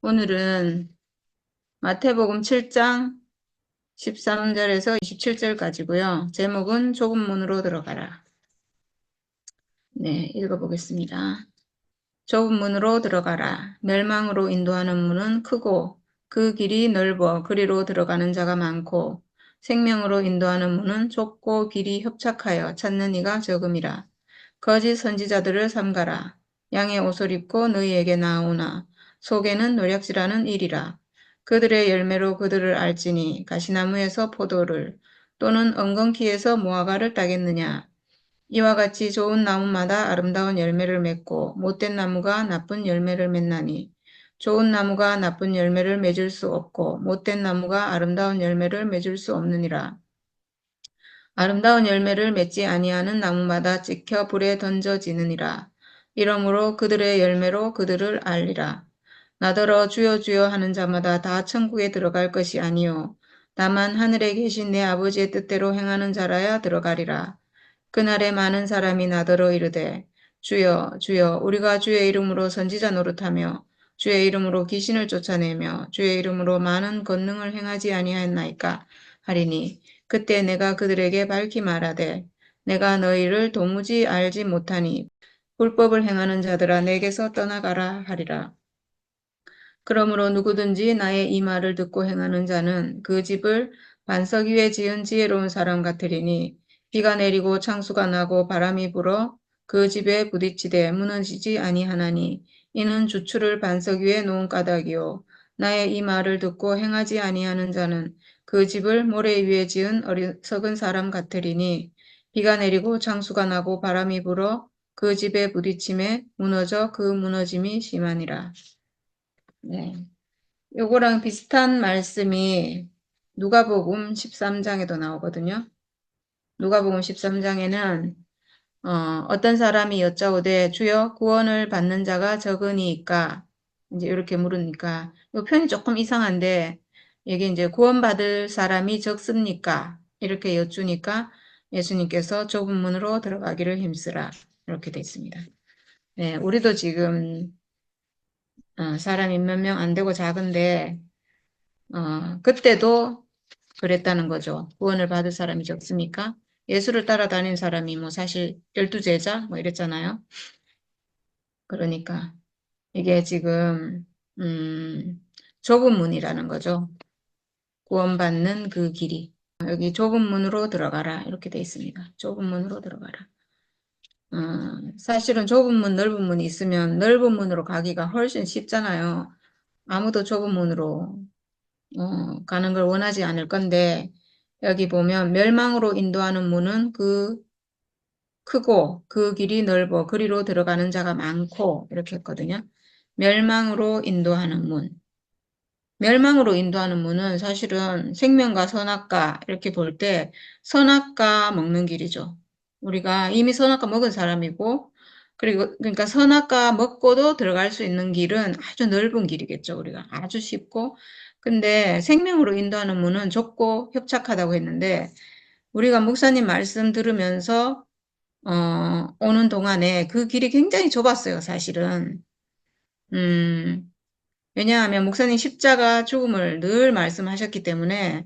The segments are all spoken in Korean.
오늘은 마태복음 7장 13절에서 27절까지고요. 제목은 좁은 문으로 들어가라. 네, 읽어보겠습니다. 좁은 문으로 들어가라. 멸망으로 인도하는 문은 크고 그 길이 넓어 그리로 들어가는 자가 많고 생명으로 인도하는 문은 좁고 길이 협착하여 찾는 이가 적음이라. 거짓 선지자들을 삼가라. 양의 옷을 입고 너희에게 나오나 속에는 노략질하는 일이라. 그들의 열매로 그들을 알지니 가시나무에서 포도를 또는 엉겅퀴에서 무화과를 따겠느냐. 이와 같이 좋은 나무마다 아름다운 열매를 맺고 못된 나무가 나쁜 열매를 맺나니 좋은 나무가 나쁜 열매를 맺을 수 없고 못된 나무가 아름다운 열매를 맺을 수 없느니라. 아름다운 열매를 맺지 아니하는 나무마다 찍혀 불에 던져지느니라. 이러므로 그들의 열매로 그들을 알리라. 나더러 주여 주여 하는 자마다 다 천국에 들어갈 것이 아니요 다만 하늘에 계신 내 아버지의 뜻대로 행하는 자라야 들어가리라. 그날에 많은 사람이 나더러 이르되 주여 주여 우리가 주의 이름으로 선지자 노릇하며 주의 이름으로 귀신을 쫓아내며 주의 이름으로 많은 권능을 행하지 아니하였나이까 하리니 그때 내가 그들에게 밝히 말하되 내가 너희를 도무지 알지 못하니 불법을 행하는 자들아 내게서 떠나가라 하리라. 그러므로 누구든지 나의 이 말을 듣고 행하는 자는 그 집을 반석 위에 지은 지혜로운 사람 같으리니 비가 내리고 창수가 나고 바람이 불어 그 집에 부딪히되 무너지지 아니하나니 이는 주추를 반석 위에 놓은 까닭이요 나의 이 말을 듣고 행하지 아니하는 자는 그 집을 모래 위에 지은 어리석은 사람 같으리니 비가 내리고 창수가 나고 바람이 불어 그 집에 부딪힘에 무너져 그 무너짐이 심하니라. 네. 요거랑 비슷한 말씀이 누가복음 13장에도 나오거든요. 누가복음 13장에는 어떤 사람이 여짜오되 주여 구원을 받는 자가 적으니까 이제 이렇게 물으니까 이 표현이 조금 이상한데 이게 이제 구원받을 사람이 적습니까? 이렇게 여쭈니까 예수님께서 좁은 문으로 들어가기를 힘쓰라 이렇게 돼 있습니다. 네, 우리도 지금 사람이 몇 명 안 되고 작은데 그때도 그랬다는 거죠. 구원을 받을 사람이 적습니까? 예수를 따라다닌 사람이 뭐 사실 12제자 뭐 이랬잖아요. 그러니까 이게 지금 좁은 문이라는 거죠. 구원받는 그 길이. 여기 좁은 문으로 들어가라 이렇게 돼 있습니다. 좁은 문으로 들어가라. 사실은 좁은 문, 넓은 문이 있으면 넓은 문으로 가기가 훨씬 쉽잖아요. 아무도 좁은 문으로 가는 걸 원하지 않을 건데 여기 보면 멸망으로 인도하는 문은 크고 그 길이 넓어 그리로 들어가는 자가 많고 이렇게 했거든요. 멸망으로 인도하는 문. 멸망으로 인도하는 문은 사실은 생명과 선악과 이렇게 볼 때 선악과 먹는 길이죠. 우리가 이미 선악과 먹은 사람이고 그리고 그러니까 선악과 먹고도 들어갈 수 있는 길은 아주 넓은 길이겠죠. 우리가 아주 쉽고 근데 생명으로 인도하는 문은 좁고 협착하다고 했는데 우리가 목사님 말씀 들으면서 오는 동안에 그 길이 굉장히 좁았어요, 사실은. 왜냐하면 목사님 십자가 죽음을 늘 말씀하셨기 때문에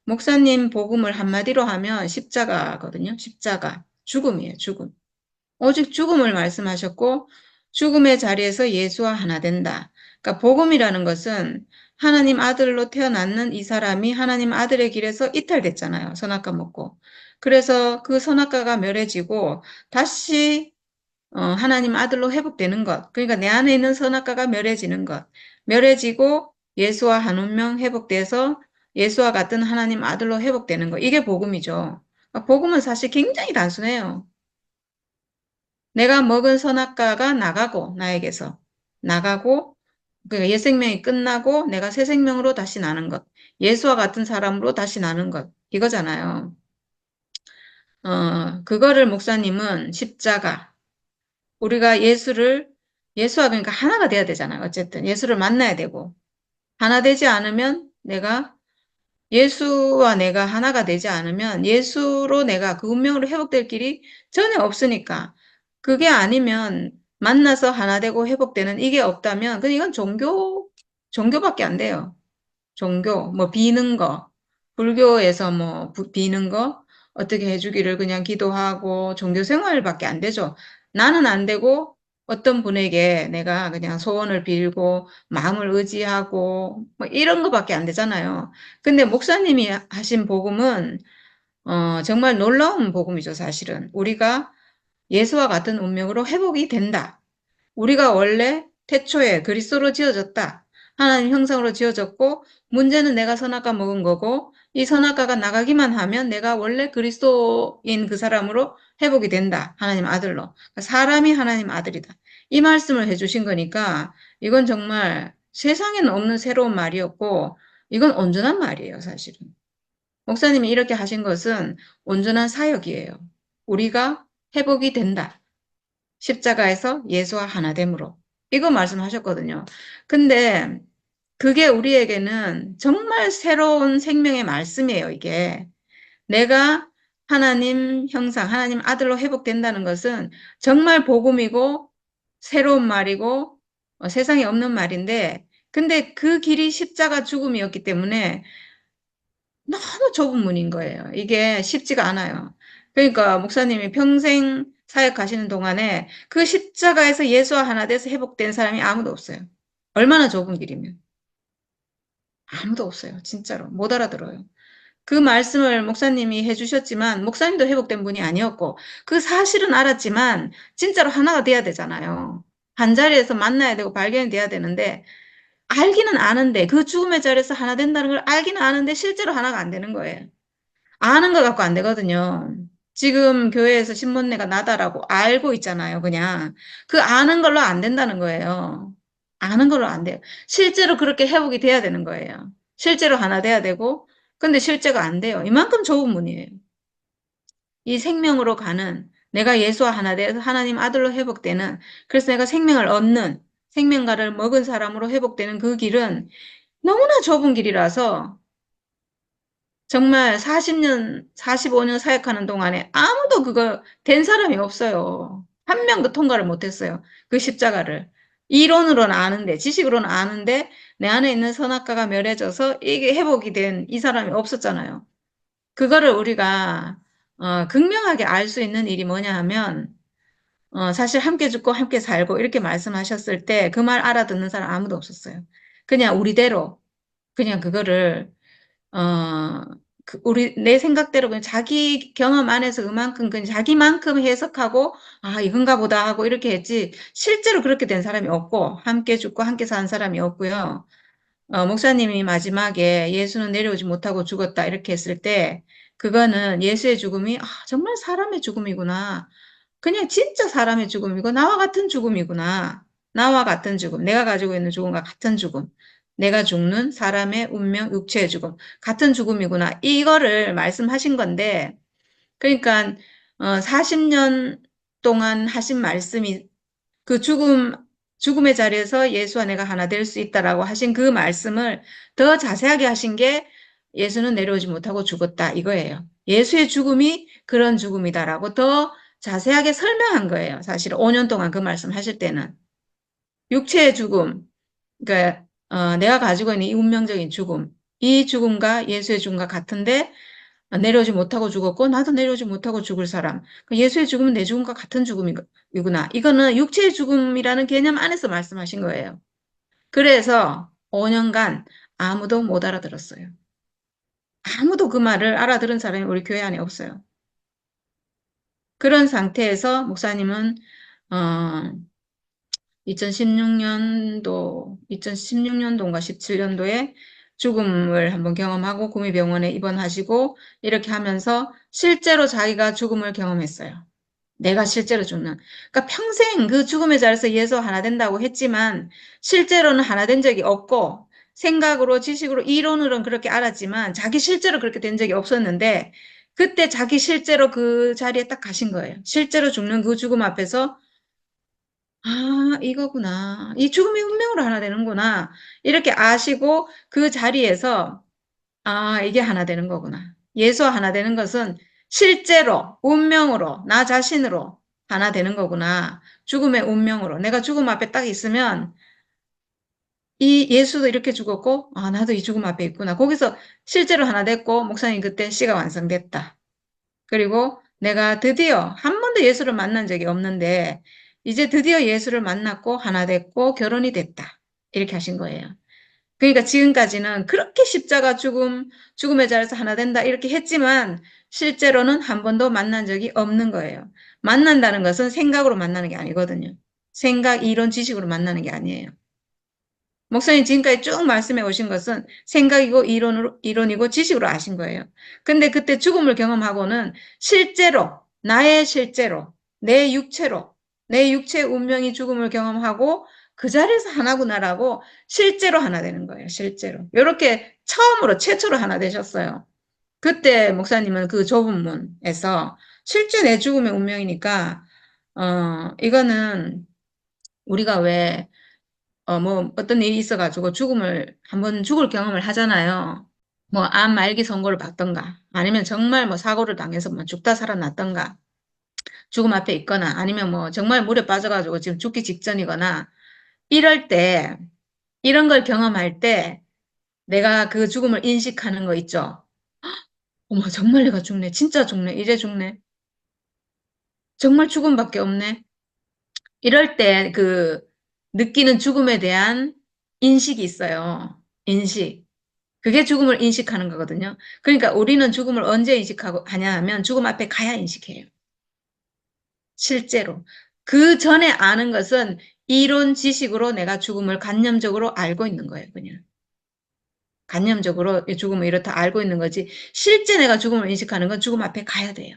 목사님 복음을 한마디로 하면 십자가거든요. 십자가. 죽음이에요, 죽음. 오직 죽음을 말씀하셨고 죽음의 자리에서 예수와 하나 된다. 그러니까 복음이라는 것은 하나님 아들로 태어났는 이 사람이 하나님 아들의 길에서 이탈됐잖아요. 선악과 먹고. 그래서 그 선악과가 멸해지고 다시 하나님 아들로 회복되는 것. 그러니까 내 안에 있는 선악과가 멸해지는 것. 멸해지고 예수와 한 운명 회복돼서 예수와 같은 하나님 아들로 회복되는 것. 이게 복음이죠. 그러니까 복음은 사실 굉장히 단순해요. 내가 먹은 선악과가 나가고 나에게서 나가고 그러니까 옛 생명이 끝나고 내가 새 생명으로 다시 나는 것. 예수와 같은 사람으로 다시 나는 것. 이거잖아요. 그거를 목사님은 십자가 우리가 예수와 그러니까 하나가 돼야 되잖아요. 어쨌든 예수를 만나야 되고 하나 되지 않으면 예수와 내가 하나가 되지 않으면 예수로 내가 그 운명으로 회복될 길이 전혀 없으니까 그게 아니면 만나서 하나 되고 회복되는 이게 없다면 이건 종교 종교밖에 안 돼요. 종교, 뭐 비는 거, 불교에서 뭐 비는 거 어떻게 해주기를 그냥 기도하고 종교 생활밖에 안 되죠. 나는 안 되고 어떤 분에게 내가 그냥 소원을 빌고 마음을 의지하고 뭐 이런 거밖에 안 되잖아요. 근데 목사님이 하신 복음은 정말 놀라운 복음이죠, 사실은. 우리가 예수와 같은 운명으로 회복이 된다. 우리가 원래 태초에 그리스도로 지어졌다. 하나님 형상으로 지어졌고 문제는 내가 선악과 먹은 거고 이 선악과가 나가기만 하면 내가 원래 그리스도인 그 사람으로 회복이 된다. 하나님 아들로. 사람이 하나님 아들이다. 이 말씀을 해주신 거니까 이건 정말 세상에는 없는 새로운 말이었고 이건 온전한 말이에요, 사실은. 목사님이 이렇게 하신 것은 온전한 사역이에요. 우리가 회복이 된다. 십자가에서 예수와 하나됨으로. 이거 말씀하셨거든요. 근데 그게 우리에게는 정말 새로운 생명의 말씀이에요, 이게. 내가 하나님 형상, 하나님 아들로 회복된다는 것은 정말 복음이고 새로운 말이고 세상에 없는 말인데 근데 그 길이 십자가 죽음이었기 때문에 너무 좁은 문인 거예요. 이게 쉽지가 않아요. 그러니까 목사님이 평생 사역하시는 동안에 그 십자가에서 예수와 하나 돼서 회복된 사람이 아무도 없어요. 얼마나 좁은 길이면. 아무도 없어요. 진짜로. 못 알아들어요. 그 말씀을 목사님이 해주셨지만 목사님도 회복된 분이 아니었고 그 사실은 알았지만 진짜로 하나가 돼야 되잖아요. 한 자리에서 만나야 되고 발견이 돼야 되는데 알기는 아는데 그 죽음의 자리에서 하나 된다는 걸 알기는 아는데 실제로 하나가 안 되는 거예요. 아는 거 갖고 안 되거든요. 지금 교회에서 신문내가 나다라고 알고 있잖아요, 그냥. 그 아는 걸로 안 된다는 거예요. 아는 걸로 안 돼요. 실제로 그렇게 회복이 돼야 되는 거예요. 실제로 하나 돼야 되고, 근데 실제가 안 돼요. 이만큼 좁은 문이에요. 이 생명으로 가는, 내가 예수와 하나 돼서 하나님 아들로 회복되는, 그래서 내가 생명을 얻는, 생명가를 먹은 사람으로 회복되는 그 길은 너무나 좁은 길이라서 정말 40년, 45년 사역하는 동안에 아무도 그거 된 사람이 없어요. 한 명도 통과를 못했어요. 그 십자가를. 이론으로는 아는데, 지식으로는 아는데, 내 안에 있는 선악과가 멸해져서 이게 회복이 된 이 사람이 없었잖아요. 그거를 우리가, 극명하게 알 수 있는 일이 뭐냐 하면, 사실 함께 죽고 함께 살고 이렇게 말씀하셨을 때 그 말 알아듣는 사람 아무도 없었어요. 그냥 우리대로, 그냥 그거를 어, 내 생각대로 그냥 자기 경험 안에서 그만큼, 그냥 자기만큼 해석하고, 아, 이건가 보다 하고 이렇게 했지, 실제로 그렇게 된 사람이 없고, 함께 죽고 함께 산 사람이 없고요. 목사님이 마지막에 예수는 내려오지 못하고 죽었다 이렇게 했을 때, 그거는 예수의 죽음이, 아, 정말 사람의 죽음이구나. 그냥 진짜 사람의 죽음이고 나와 같은 죽음이구나. 나와 같은 죽음. 내가 가지고 있는 죽음과 같은 죽음. 내가 죽는 사람의 운명, 육체의 죽음. 같은 죽음이구나. 이거를 말씀하신 건데 그러니까 40년 동안 하신 말씀이 그 죽음의 자리에서 예수와 내가 하나 될 수 있다라고 하신 그 말씀을 더 자세하게 하신 게 예수는 내려오지 못하고 죽었다 이거예요. 예수의 죽음이 그런 죽음이다라고 더 자세하게 설명한 거예요. 사실 5년 동안 그 말씀 하실 때는. 육체의 죽음, 그러니까 내가 가지고 있는 이 운명적인 죽음, 이 죽음과 예수의 죽음과 같은데 내려오지 못하고 죽었고 나도 내려오지 못하고 죽을 사람. 그 예수의 죽음은 내 죽음과 같은 죽음이구나. 이거는 육체의 죽음이라는 개념 안에서 말씀하신 거예요. 그래서 5년간 아무도 못 알아들었어요. 아무도 그 말을 알아들은 사람이 우리 교회 안에 없어요. 그런 상태에서 목사님은 어, 2016년도인가 17년도에 죽음을 한번 경험하고 구미병원에 입원하시고 이렇게 하면서 실제로 자기가 죽음을 경험했어요. 내가 실제로 죽는. 그러니까 평생 그 죽음의 자리에서 예수 하나 된다고 했지만 실제로는 하나 된 적이 없고 생각으로 지식으로 이론으로는 그렇게 알았지만 자기 실제로 그렇게 된 적이 없었는데 그때 자기 실제로 그 자리에 딱 가신 거예요. 실제로 죽는 그 죽음 앞에서 아, 이거구나. 이 죽음이 운명으로 하나 되는구나. 이렇게 아시고 그 자리에서 아, 이게 하나 되는 거구나. 예수와 하나 되는 것은 실제로 운명으로 나 자신으로 하나 되는 거구나. 죽음의 운명으로. 내가 죽음 앞에 딱 있으면 이 예수도 이렇게 죽었고, 아, 나도 이 죽음 앞에 있구나. 거기서 실제로 하나 됐고, 목사님 그때 시가 완성됐다. 그리고 내가 드디어 한 번도 예수를 만난 적이 없는데, 이제 드디어 예수를 만났고, 하나 됐고, 결혼이 됐다. 이렇게 하신 거예요. 그러니까 지금까지는 그렇게 십자가 죽음의 자리에서 하나 된다. 이렇게 했지만, 실제로는 한 번도 만난 적이 없는 거예요. 만난다는 것은 생각으로 만나는 게 아니거든요. 생각, 이론, 지식으로 만나는 게 아니에요. 목사님 지금까지 쭉 말씀해 오신 것은 생각이고 이론이고 지식으로 아신 거예요. 근데 그때 죽음을 경험하고는 실제로, 나의 실제로, 내 육체로, 내 육체 운명이 죽음을 경험하고 그 자리에서 하나구나라고 실제로 하나 되는 거예요. 실제로. 이렇게 처음으로, 최초로 하나 되셨어요. 그때 목사님은 그 좁은 문에서 실제 내 죽음의 운명이니까, 이거는 우리가 왜 뭐, 어떤 일이 있어가지고 한번 죽을 경험을 하잖아요. 뭐, 암 말기 선고를 받던가, 아니면 정말 뭐 사고를 당해서 뭐 죽다 살아났던가, 죽음 앞에 있거나, 아니면 뭐 정말 물에 빠져가지고 지금 죽기 직전이거나, 이럴 때, 이런 걸 경험할 때, 내가 그 죽음을 인식하는 거 있죠? 어머, 정말 내가 죽네. 진짜 죽네. 이제 죽네. 정말 죽음밖에 없네. 이럴 때 느끼는 죽음에 대한 인식이 있어요. 인식. 그게 죽음을 인식하는 거거든요. 그러니까 우리는 죽음을 언제 인식하고 하냐 하면 죽음 앞에 가야 인식해요. 실제로. 그 전에 아는 것은 이론 지식으로 내가 죽음을 관념적으로 알고 있는 거예요, 그냥. 관념적으로 죽음을 이렇다 알고 있는 거지. 실제 내가 죽음을 인식하는 건 죽음 앞에 가야 돼요.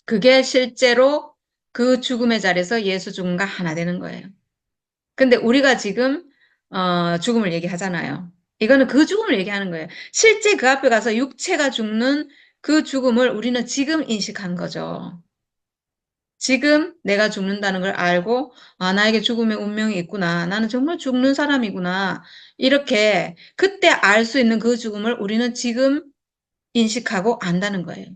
그게 실제로 그 죽음의 자리에서 예수 죽음과 하나 되는 거예요. 근데 우리가 지금 죽음을 얘기하잖아요. 이거는 그 죽음을 얘기하는 거예요. 실제 그 앞에 가서 육체가 죽는 그 죽음을 우리는 지금 인식한 거죠. 지금 내가 죽는다는 걸 알고, 아, 나에게 죽음의 운명이 있구나. 나는 정말 죽는 사람이구나. 이렇게 그때 알 수 있는 그 죽음을 우리는 지금 인식하고 안다는 거예요.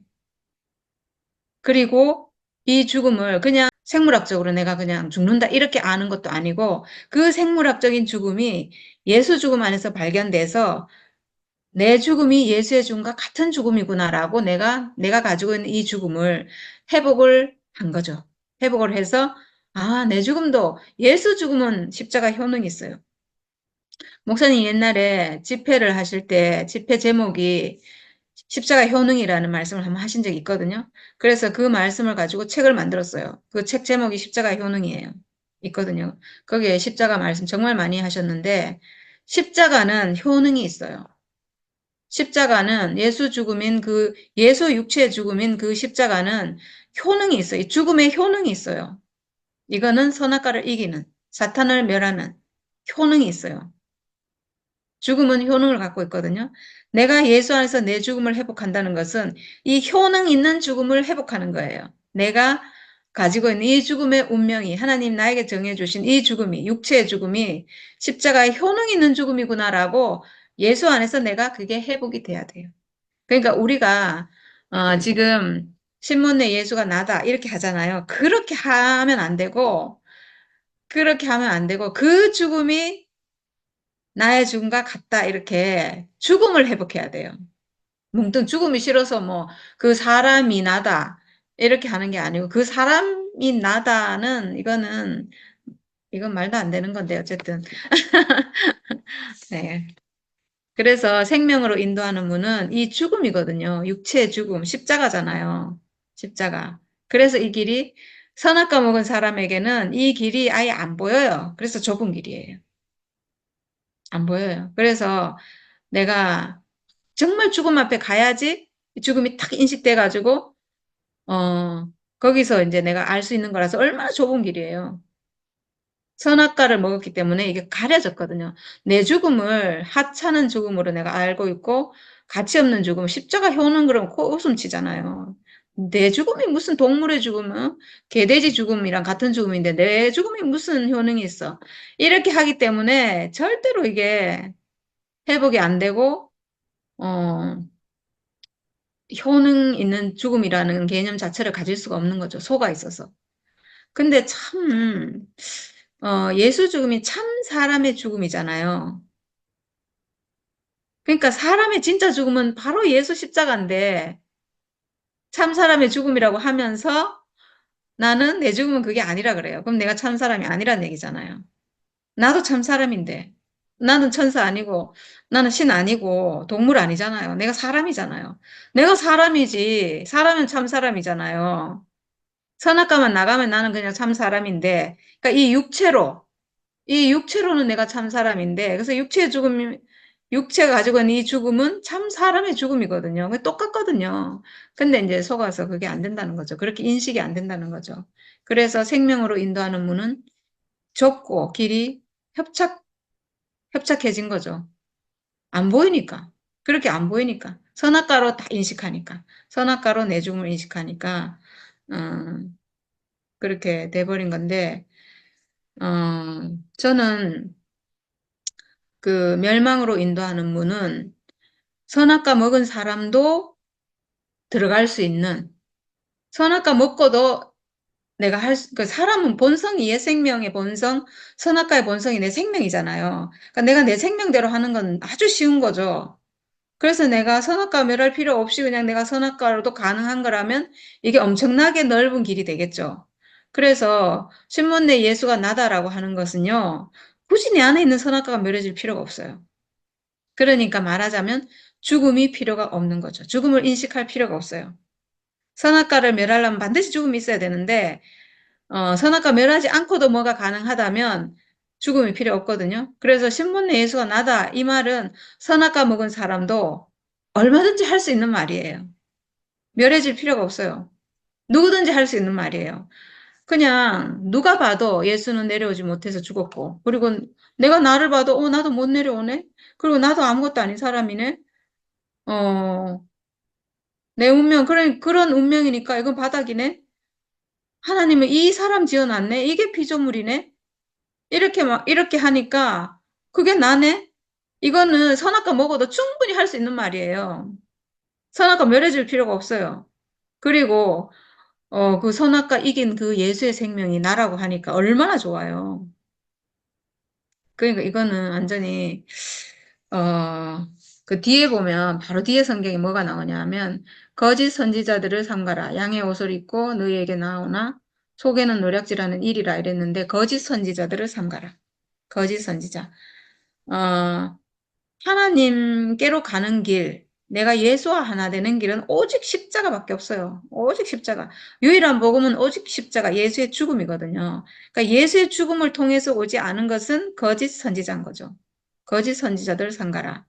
그리고 이 죽음을 그냥 생물학적으로 내가 그냥 죽는다 이렇게 아는 것도 아니고 그 생물학적인 죽음이 예수 죽음 안에서 발견돼서 내 죽음이 예수의 죽음과 같은 죽음이구나라고 내가 가지고 있는 이 죽음을 회복을 한 거죠. 회복을 해서 아, 내 죽음도 예수 죽음은 십자가 효능이 있어요. 목사님 옛날에 집회를 하실 때 집회 제목이 십자가 효능이라는 말씀을 한번 하신 적이 있거든요. 그래서 그 말씀을 가지고 책을 만들었어요. 그 책 제목이 십자가 효능이에요. 있거든요. 거기에 십자가 말씀 정말 많이 하셨는데 십자가는 효능이 있어요. 십자가는 예수 육체의 죽음인 그 십자가는 효능이 있어요. 이 죽음의 효능이 있어요. 이거는 선악과를 이기는, 사탄을 멸하는 효능이 있어요. 죽음은 효능을 갖고 있거든요. 내가 예수 안에서 내 죽음을 회복한다는 것은 이 효능 있는 죽음을 회복하는 거예요. 내가 가지고 있는 이 죽음의 운명이 하나님 나에게 정해주신 이 죽음이 육체의 죽음이 십자가의 효능 있는 죽음이구나라고 예수 안에서 내가 그게 회복이 돼야 돼요. 그러니까 우리가 지금 신문에 예수가 나다 이렇게 하잖아요. 그렇게 하면 안 되고 그 죽음이 나의 죽음과 같다 이렇게 죽음을 회복해야 돼요. 뭉뚱 죽음이 싫어서 뭐 그 사람이 나다 이렇게 하는 게 아니고 그 사람이 나다는 이건 말도 안 되는 건데 어쨌든 네. 그래서 생명으로 인도하는 문은 이 죽음이거든요. 육체의 죽음, 십자가잖아요. 십자가. 그래서 이 길이 선악과 먹은 사람에게는 이 길이 아예 안 보여요. 그래서 좁은 길이에요. 안 보여요. 그래서 내가 정말 죽음 앞에 가야지 죽음이 탁 인식돼가지고, 거기서 이제 내가 알 수 있는 거라서 얼마나 좁은 길이에요. 선악과를 먹었기 때문에 이게 가려졌거든요. 내 죽음을 하찮은 죽음으로 내가 알고 있고, 가치 없는 죽음, 십자가 효는 그럼 코웃음 치잖아요. 내 죽음이 무슨 동물의 죽음은 개돼지 죽음이랑 같은 죽음인데 내 죽음이 무슨 효능이 있어. 이렇게 하기 때문에 절대로 이게 회복이 안 되고, 어, 효능 있는 죽음이라는 개념 자체를 가질 수가 없는 거죠. 속아 있어서. 근데 참, 예수 죽음이 참 사람의 죽음이잖아요. 그러니까 사람의 진짜 죽음은 바로 예수 십자가인데 참 사람의 죽음이라고 하면서 나는 내 죽음은 그게 아니라 그래요. 그럼 내가 참 사람이 아니란 얘기잖아요. 나도 참 사람인데 나는 천사 아니고 나는 신 아니고 동물 아니잖아요. 내가 사람이잖아요. 내가 사람이지. 사람은 참 사람이잖아요. 선악과만 나가면 나는 그냥 참 사람인데 그러니까 이 육체로는 내가 참 사람인데 그래서 육체가 가지고 있는 이 죽음은 참 사람의 죽음이거든요. 그게 똑같거든요. 근데 이제 속아서 그게 안 된다는 거죠. 그렇게 인식이 안 된다는 거죠. 그래서 생명으로 인도하는 문은 좁고 길이 협착해진 거죠. 안 보이니까. 그렇게 안 보이니까. 선악과로 다 인식하니까. 선악과로 내 죽음을 인식하니까, 그렇게 돼버린 건데, 저는 그 멸망으로 인도하는 문은 선악과 먹은 사람도 들어갈 수 있는, 선악과 먹고도 내가 그 사람은 본성이 옛 생명의 본성, 선악과의 본성이 내 생명이잖아요. 그러니까 내가 내 생명대로 하는 건 아주 쉬운 거죠. 그래서 내가 선악과 멸할 필요 없이 그냥 내가 선악과로도 가능한 거라면 이게 엄청나게 넓은 길이 되겠죠. 그래서 신문내 예수가 나다라고 하는 것은요. 굳이 내 안에 있는 선악과가 멸해질 필요가 없어요. 그러니까 말하자면 죽음이 필요가 없는 거죠. 죽음을 인식할 필요가 없어요. 선악과를 멸하려면 반드시 죽음이 있어야 되는데 선악과 멸하지 않고도 뭐가 가능하다면 죽음이 필요 없거든요. 그래서 신문내 예수가 나다 이 말은 선악과 먹은 사람도 얼마든지 할 수 있는 말이에요. 멸해질 필요가 없어요. 누구든지 할 수 있는 말이에요. 그냥 누가 봐도 예수는 내려오지 못해서 죽었고 그리고 내가 나를 봐도 나도 못 내려오네. 그리고 나도 아무것도 아닌 사람이네. 어, 내 운명 그런 운명이니까 이건 바닥이네. 하나님은 이 사람 지어놨네. 이게 피조물이네. 이렇게 하니까 그게 나네? 이거는 선악과 먹어도 충분히 할 수 있는 말이에요. 선악과 멸해질 필요가 없어요. 그리고, 그 선악과 이긴 그 예수의 생명이 나라고 하니까 얼마나 좋아요. 그러니까 이거는 완전히, 어, 그 뒤에 보면 바로 뒤에 성경에 뭐가 나오냐 하면 거짓 선지자들을 삼가라. 양의 옷을 입고 너희에게 나오나 속에는 노략질하는 일이라 이랬는데 거짓 선지자들을 삼가라. 거짓 선지자. 어, 하나님께로 가는 길, 내가 예수와 하나 되는 길은 오직 십자가밖에 없어요. 오직 십자가. 유일한 복음은 오직 십자가, 예수의 죽음이거든요. 그러니까 예수의 죽음을 통해서 오지 않은 것은 거짓 선지자인 거죠. 거짓 선지자들 삼가라.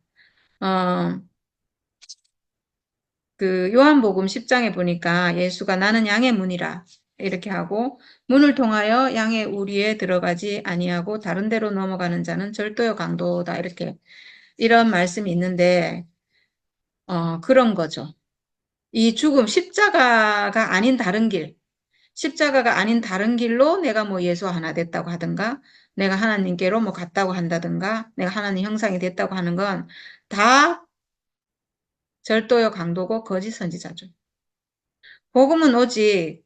어, 그 요한복음 10장에 보니까 예수가 나는 양의 문이라 이렇게 하고 문을 통하여 양의 우리에 들어가지 아니하고 다른 데로 넘어가는 자는 절도요 강도다 이렇게 이런 말씀이 있는데 그런 거죠. 이 죽음, 십자가가 아닌 다른 길로 내가 뭐 예수와 하나 됐다고 하든가, 내가 하나님께로 뭐 갔다고 한다든가, 내가 하나님 형상이 됐다고 하는 건 다 절도요 강도고 거짓 선지자죠. 복음은 오직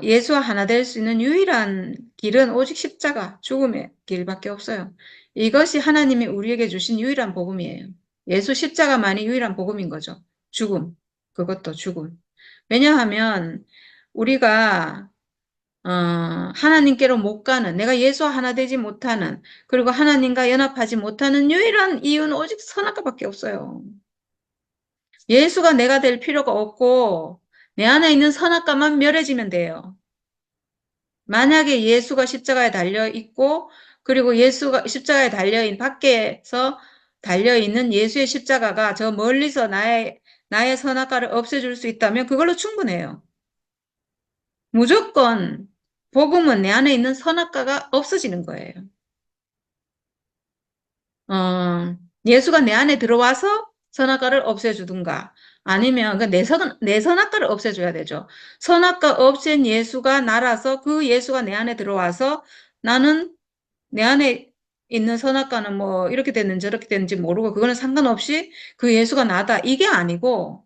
예수와 하나 될 수 있는 유일한 길은 오직 십자가, 죽음의 길밖에 없어요. 이것이 하나님이 우리에게 주신 유일한 복음이에요. 예수 십자가만이 유일한 복음인 거죠. 죽음, 그것도 죽음. 왜냐하면 우리가 하나님께로 못 가는, 내가 예수와 하나 되지 못하는, 그리고 하나님과 연합하지 못하는 유일한 이유는 오직 선악과밖에 없어요. 예수가 내가 될 필요가 없고 내 안에 있는 선악과만 멸해지면 돼요. 만약에 예수가 십자가에 달려 있고 그리고 예수가 십자가에 달려있는 밖에서 달려있는 예수의 십자가가 저 멀리서 나의 선악과를 없애줄 수 있다면 그걸로 충분해요. 무조건 복음은 내 안에 있는 선악과가 없어지는 거예요. 예수가 내 안에 들어와서 선악과를 없애주든가 아니면 내 선악과를 없애줘야 되죠. 선악과 없앤 예수가 나라서 그 예수가 내 안에 들어와서 나는 내 안에 있는 선악과는 뭐 이렇게 됐는지 저렇게 됐는지 모르고 그거는 상관없이 그 예수가 나다. 이게 아니고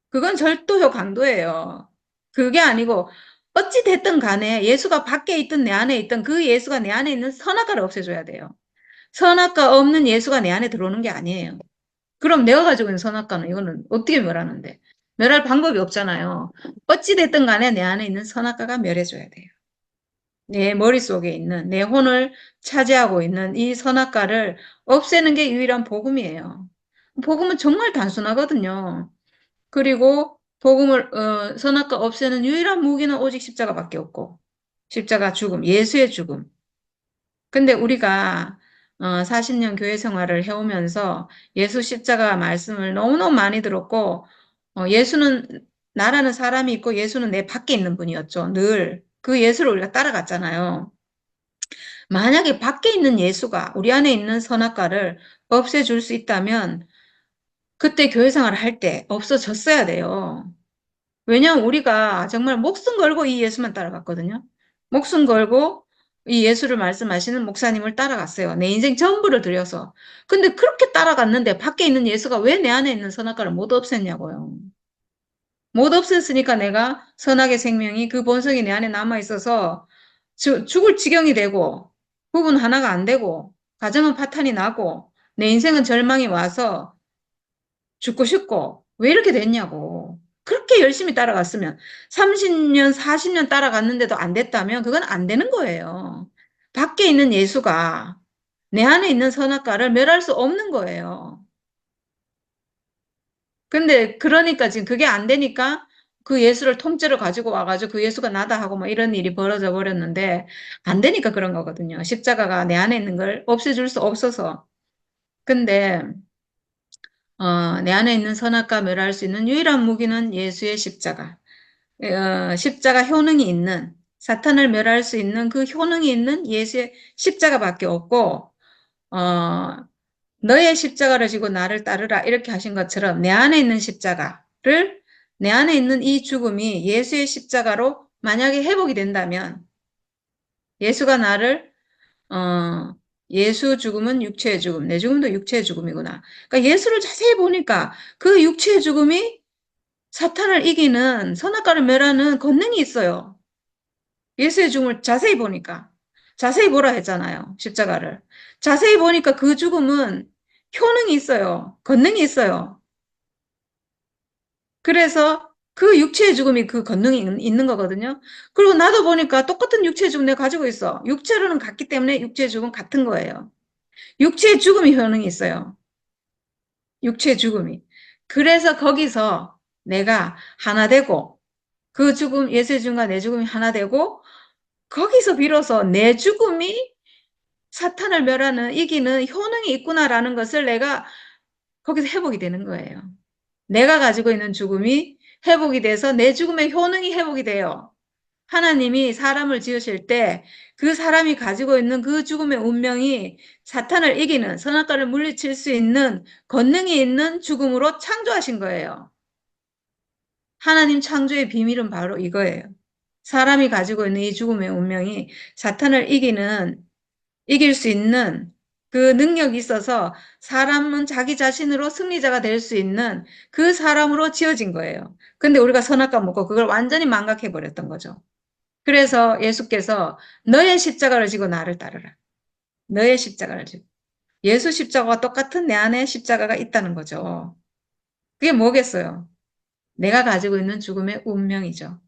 그건 절도요 강도예요. 그게 아니고 어찌 됐든 간에 예수가 밖에 있든 내 안에 있든 그 예수가 내 안에 있는 선악과를 없애줘야 돼요. 선악과 없는 예수가 내 안에 들어오는 게 아니에요. 그럼 내가 가지고 있는 선악과는 이거는 어떻게 멸하는데? 멸할 방법이 없잖아요. 어찌 됐든 간에 내 안에 있는 선악과가 멸해줘야 돼요. 내 머릿속에 있는 내 혼을 차지하고 있는 이 선악과를 없애는 게 유일한 복음이에요. 복음은 정말 단순하거든요. 그리고 복음을 선악과 없애는 유일한 무기는 오직 십자가밖에 없고 십자가 죽음, 예수의 죽음. 근데 우리가 40년 교회 생활을 해오면서 예수 십자가 말씀을 너무너무 많이 들었고 예수는 나라는 사람이 있고 예수는 내 밖에 있는 분이었죠. 늘 그 예수를 우리가 따라갔잖아요. 만약에 밖에 있는 예수가 우리 안에 있는 선악과를 없애줄 수 있다면 그때 교회 생활을 할 때 없어졌어야 돼요. 왜냐하면 우리가 정말 목숨 걸고 이 예수만 따라갔거든요. 목숨 걸고 이 예수를 말씀하시는 목사님을 따라갔어요. 내 인생 전부를 들여서. 근데 그렇게 따라갔는데 밖에 있는 예수가 왜 내 안에 있는 선악과를 못 없앴냐고요. 못 없앴으니까 내가 선악의 생명이 그 본성이 내 안에 남아 있어서 죽을 지경이 되고 부분 하나가 안 되고 가정은 파탄이 나고 내 인생은 절망이 와서 죽고 싶고 왜 이렇게 됐냐고. 그렇게 열심히 따라갔으면 30년, 40년 따라갔는데도 안 됐다면 그건 안 되는 거예요. 밖에 있는 예수가 내 안에 있는 선악과를 멸할 수 없는 거예요. 근데 그러니까 지금 그게 안 되니까 그 예수를 통째로 가지고 와가지고 그 예수가 나다 하고 뭐 이런 일이 벌어져 버렸는데 안 되니까 그런 거거든요. 십자가가 내 안에 있는 걸 없애줄 수 없어서. 근데 내 안에 있는 선악과 멸할 수 있는 유일한 무기는 예수의 십자가. 십자가 효능이 있는 사탄을 멸할 수 있는 그 효능이 있는 예수의 십자가밖에 없고 어, 너의 십자가를 지고 나를 따르라 이렇게 하신 것처럼 내 안에 있는 십자가를 내 안에 있는 이 죽음이 예수의 십자가로 만약에 회복이 된다면 예수가 나를 예수 죽음은 육체의 죽음, 내 죽음도 육체의 죽음이구나. 그러니까 예수를 자세히 보니까 그 육체의 죽음이 사탄을 이기는 선악과를 멸하는 권능이 있어요. 예수의 죽음을 자세히 보니까. 자세히 보라 했잖아요. 십자가를. 자세히 보니까 그 죽음은 효능이 있어요. 권능이 있어요. 그래서 그 육체의 죽음이 그 권능이 있는 거거든요. 그리고 나도 보니까 똑같은 육체의 죽음 내가 가지고 있어. 육체로는 같기 때문에 육체의 죽음 같은 거예요. 육체의 죽음이 효능이 있어요. 육체의 죽음이. 그래서 거기서 내가 하나 되고 그 죽음, 예수의 죽음과 내 죽음이 하나 되고 거기서 비로소 내 죽음이 사탄을 멸하는 이기는 효능이 있구나라는 것을 내가 거기서 회복이 되는 거예요. 내가 가지고 있는 죽음이 회복이 돼서 내 죽음의 효능이 회복이 돼요. 하나님이 사람을 지으실 때 그 사람이 가지고 있는 그 죽음의 운명이 사탄을 이기는 선악과를 물리칠 수 있는 권능이 있는 죽음으로 창조하신 거예요. 하나님 창조의 비밀은 바로 이거예요. 사람이 가지고 있는 이 죽음의 운명이 사탄을 이길 수 있는 그 능력이 있어서 사람은 자기 자신으로 승리자가 될 수 있는 그 사람으로 지어진 거예요. 근데 우리가 선악과 먹고 그걸 완전히 망각해 버렸던 거죠. 그래서 예수께서 너의 십자가를 지고 나를 따르라. 너의 십자가를 지고. 예수 십자가와 똑같은 내 안에 십자가가 있다는 거죠. 그게 뭐겠어요? 내가 가지고 있는 죽음의 운명이죠.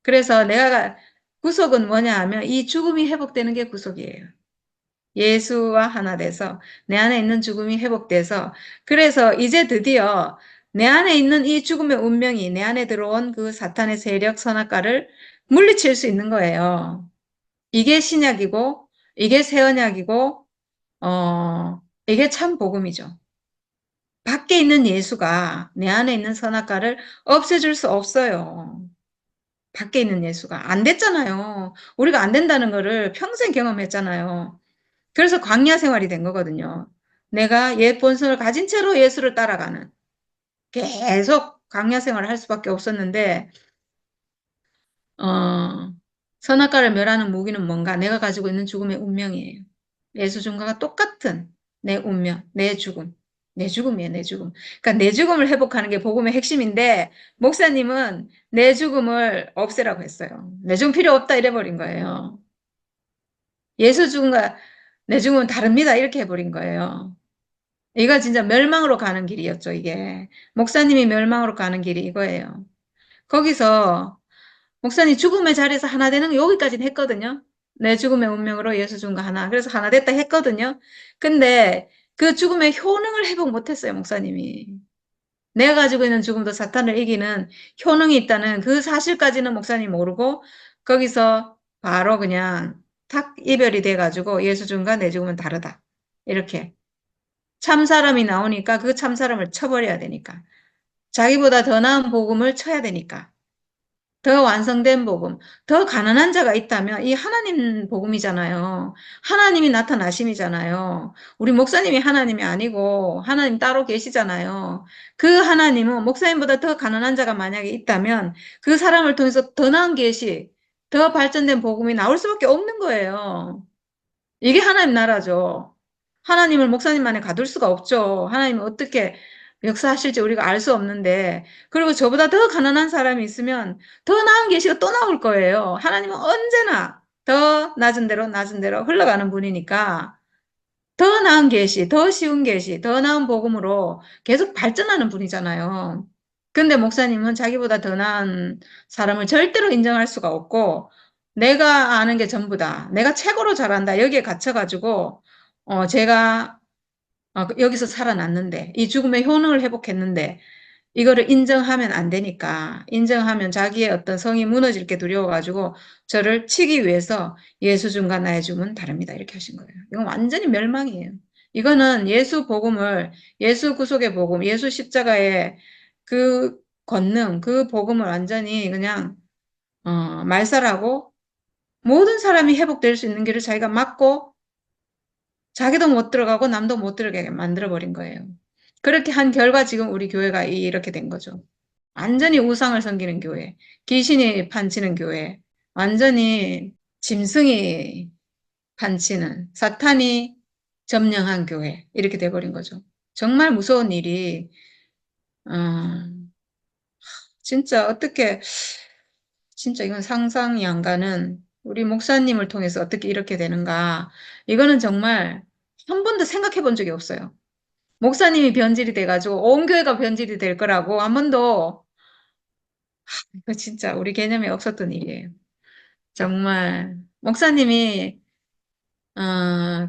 그래서 구속은 뭐냐 하면 이 죽음이 회복되는 게 구속이에요. 예수와 하나 돼서 내 안에 있는 죽음이 회복돼서 그래서 이제 드디어 내 안에 있는 이 죽음의 운명이 내 안에 들어온 그 사탄의 세력 선악과를 물리칠 수 있는 거예요. 이게 신약이고 이게 새 언약이고 이게 참 복음이죠. 밖에 있는 예수가 내 안에 있는 선악과를 없애줄 수 없어요. 밖에 있는 예수가 안 됐잖아요. 우리가 안 된다는 거를 평생 경험했잖아요. 그래서 광야 생활이 된 거거든요. 내가 옛 본성을 가진 채로 예수를 따라가는 계속 광야 생활을 할 수밖에 없었는데 선악과를 멸하는 무기는 뭔가? 내가 가지고 있는 죽음의 운명이에요. 예수 죽음과 똑같은 내 운명, 내 죽음. 내 죽음이에요, 내 죽음. 그러니까 내 죽음을 회복하는 게 복음의 핵심인데 목사님은 내 죽음을 없애라고 했어요. 내 죽음 필요 없다 이래버린 거예요. 예수 죽음과 내 죽음은 다릅니다 이렇게 해버린 거예요. 이거 진짜 멸망으로 가는 길이었죠, 이게. 목사님이 멸망으로 가는 길이 이거예요. 거기서 목사님 죽음의 자리에서 하나 되는 거 여기까지는 했거든요. 내 죽음의 운명으로 예수 죽음과 하나. 그래서 하나 됐다 했거든요. 근데 그 죽음의 효능을 회복 못했어요, 목사님이. 내가 가지고 있는 죽음도 사탄을 이기는 효능이 있다는 그 사실까지는 목사님 모르고 거기서 바로 그냥 탁 이별이 돼가지고 예수 죽음과 내 죽음은 다르다. 이렇게. 참사람이 나오니까 그 참사람을 쳐버려야 되니까. 자기보다 더 나은 복음을 쳐야 되니까. 더 완성된 복음, 더 가난한 자가 있다면 이 하나님 복음이잖아요. 하나님이 나타나심이잖아요. 우리 목사님이 하나님이 아니고 하나님 따로 계시잖아요. 그 하나님은 목사님보다 더 가난한 자가 만약에 있다면 그 사람을 통해서 더 나은 계시, 더 발전된 복음이 나올 수밖에 없는 거예요. 이게 하나님 나라죠. 하나님을 목사님만에 가둘 수가 없죠. 하나님은 어떻게 역사하실지 우리가 알 수 없는데, 그리고 저보다 더 가난한 사람이 있으면 더 나은 계시가 또 나올 거예요. 하나님은 언제나 더 낮은 대로 흘러가는 분이니까 더 나은 계시, 더 쉬운 계시, 더 나은 복음으로 계속 발전하는 분이잖아요. 근데 목사님은 자기보다 더 나은 사람을 절대로 인정할 수가 없고, 내가 아는 게 전부다. 내가 최고로 잘한다. 여기에 갇혀가지고, 제가 여기서 살아났는데, 이 죽음의 효능을 회복했는데, 이거를 인정하면 안 되니까, 인정하면 자기의 어떤 성이 무너질 게 두려워가지고, 저를 치기 위해서 예수 죽음과 나의 죽음은 다릅니다. 이렇게 하신 거예요. 이건 완전히 멸망이에요. 이거는 예수 복음을, 예수 구속의 복음, 예수 십자가의 그 권능, 그 복음을 완전히 그냥, 말살하고, 모든 사람이 회복될 수 있는 길을 자기가 막고, 자기도 못 들어가고 남도 못 들어가게 만들어버린 거예요. 그렇게 한 결과 지금 우리 교회가 이렇게 된 거죠. 완전히 우상을 섬기는 교회, 귀신이 판치는 교회, 완전히 짐승이 판치는 사탄이 점령한 교회 이렇게 돼버린 거죠. 정말 무서운 일이 어, 진짜 어떻게 진짜 이건 상상이 안 가는 우리 목사님을 통해서 어떻게 이렇게 되는가 이거는 정말 한 번도 생각해 본 적이 없어요. 목사님이 변질이 돼가지고 온 교회가 변질이 될 거라고 한 번도 이거 진짜 우리 개념에 없었던 일이에요. 정말 목사님이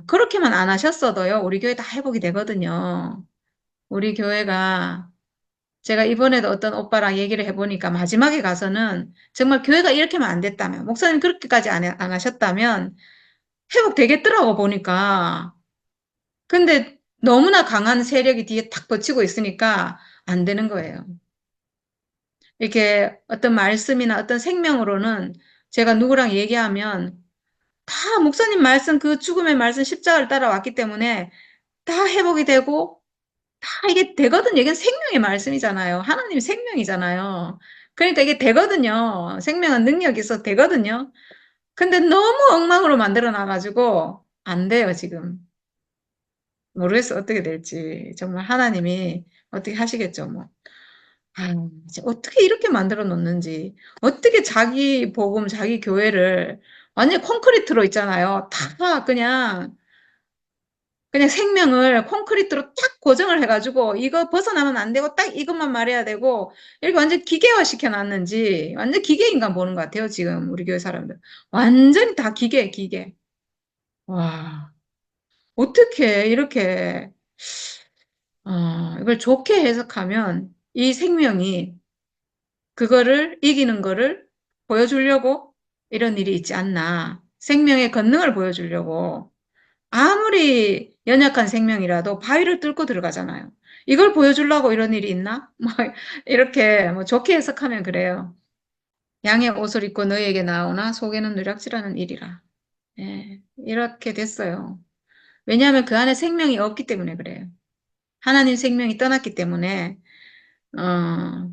그렇게만 안 하셨어도요. 우리 교회 다 회복이 되거든요. 우리 교회가 제가 이번에도 어떤 오빠랑 얘기를 해보니까 마지막에 가서는 정말 교회가 이렇게만 안 됐다면 목사님 그렇게까지 안 하셨다면 회복되겠더라고 보니까. 근데 너무나 강한 세력이 뒤에 탁 뻗치고 있으니까 안 되는 거예요. 이렇게 어떤 말씀이나 어떤 생명으로는 제가 누구랑 얘기하면 다 목사님 말씀, 그 죽음의 말씀 십자가를 따라왔기 때문에 다 회복이 되고 다 이게 되거든요. 이게 생명의 말씀이잖아요. 하나님 생명이잖아요. 그러니까 이게 되거든요. 생명은 능력이 있어서 되거든요. 근데 너무 엉망으로 만들어 놔가지고 안 돼요, 지금. 모르겠어, 어떻게 될지. 정말 하나님이 어떻게 하시겠죠, 뭐. 아, 어떻게 이렇게 만들어 놓는지, 어떻게 자기 복음, 자기 교회를 완전 콘크리트로 있잖아요. 다 그냥 생명을 콘크리트로 딱 고정을 해가지고 이거 벗어나면 안 되고 딱 이것만 말해야 되고 이렇게 완전 기계화 시켜놨는지 완전 기계 인간 보는 것 같아요. 지금 우리 교회 사람들. 완전히 다 기계, 기계. 와, 어떻게 이렇게, 이걸 좋게 해석하면 이 생명이 그거를 이기는 거를 보여주려고 이런 일이 있지 않나. 생명의 권능을 보여주려고. 아무리 연약한 생명이라도 바위를 뚫고 들어가잖아요. 이걸 보여주려고 이런 일이 있나? 막 이렇게 뭐 좋게 해석하면 그래요. 양의 옷을 입고 너희에게 나오나 속에는 누락질하는 일이라. 예, 이렇게 됐어요. 왜냐하면 그 안에 생명이 없기 때문에 그래요. 하나님 생명이 떠났기 때문에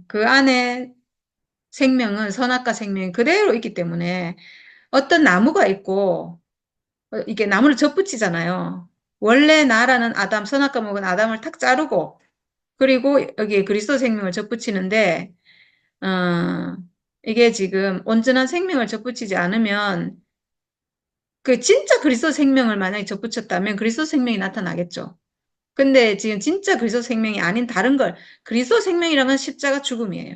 그 안에 생명은 선악과 생명이 그대로 있기 때문에 어떤 나무가 있고 이게 나무를 접붙이잖아요. 원래 나라는 아담, 선악과 먹은 아담을 탁 자르고, 그리고 여기에 그리스도 생명을 접붙이는데, 어, 이게 지금 온전한 생명을 접붙이지 않으면, 그 진짜 그리스도 생명을 만약에 접붙였다면 그리스도 생명이 나타나겠죠. 근데 지금 진짜 그리스도 생명이 아닌 다른 걸, 그리스도 생명이란 건 십자가 죽음이에요.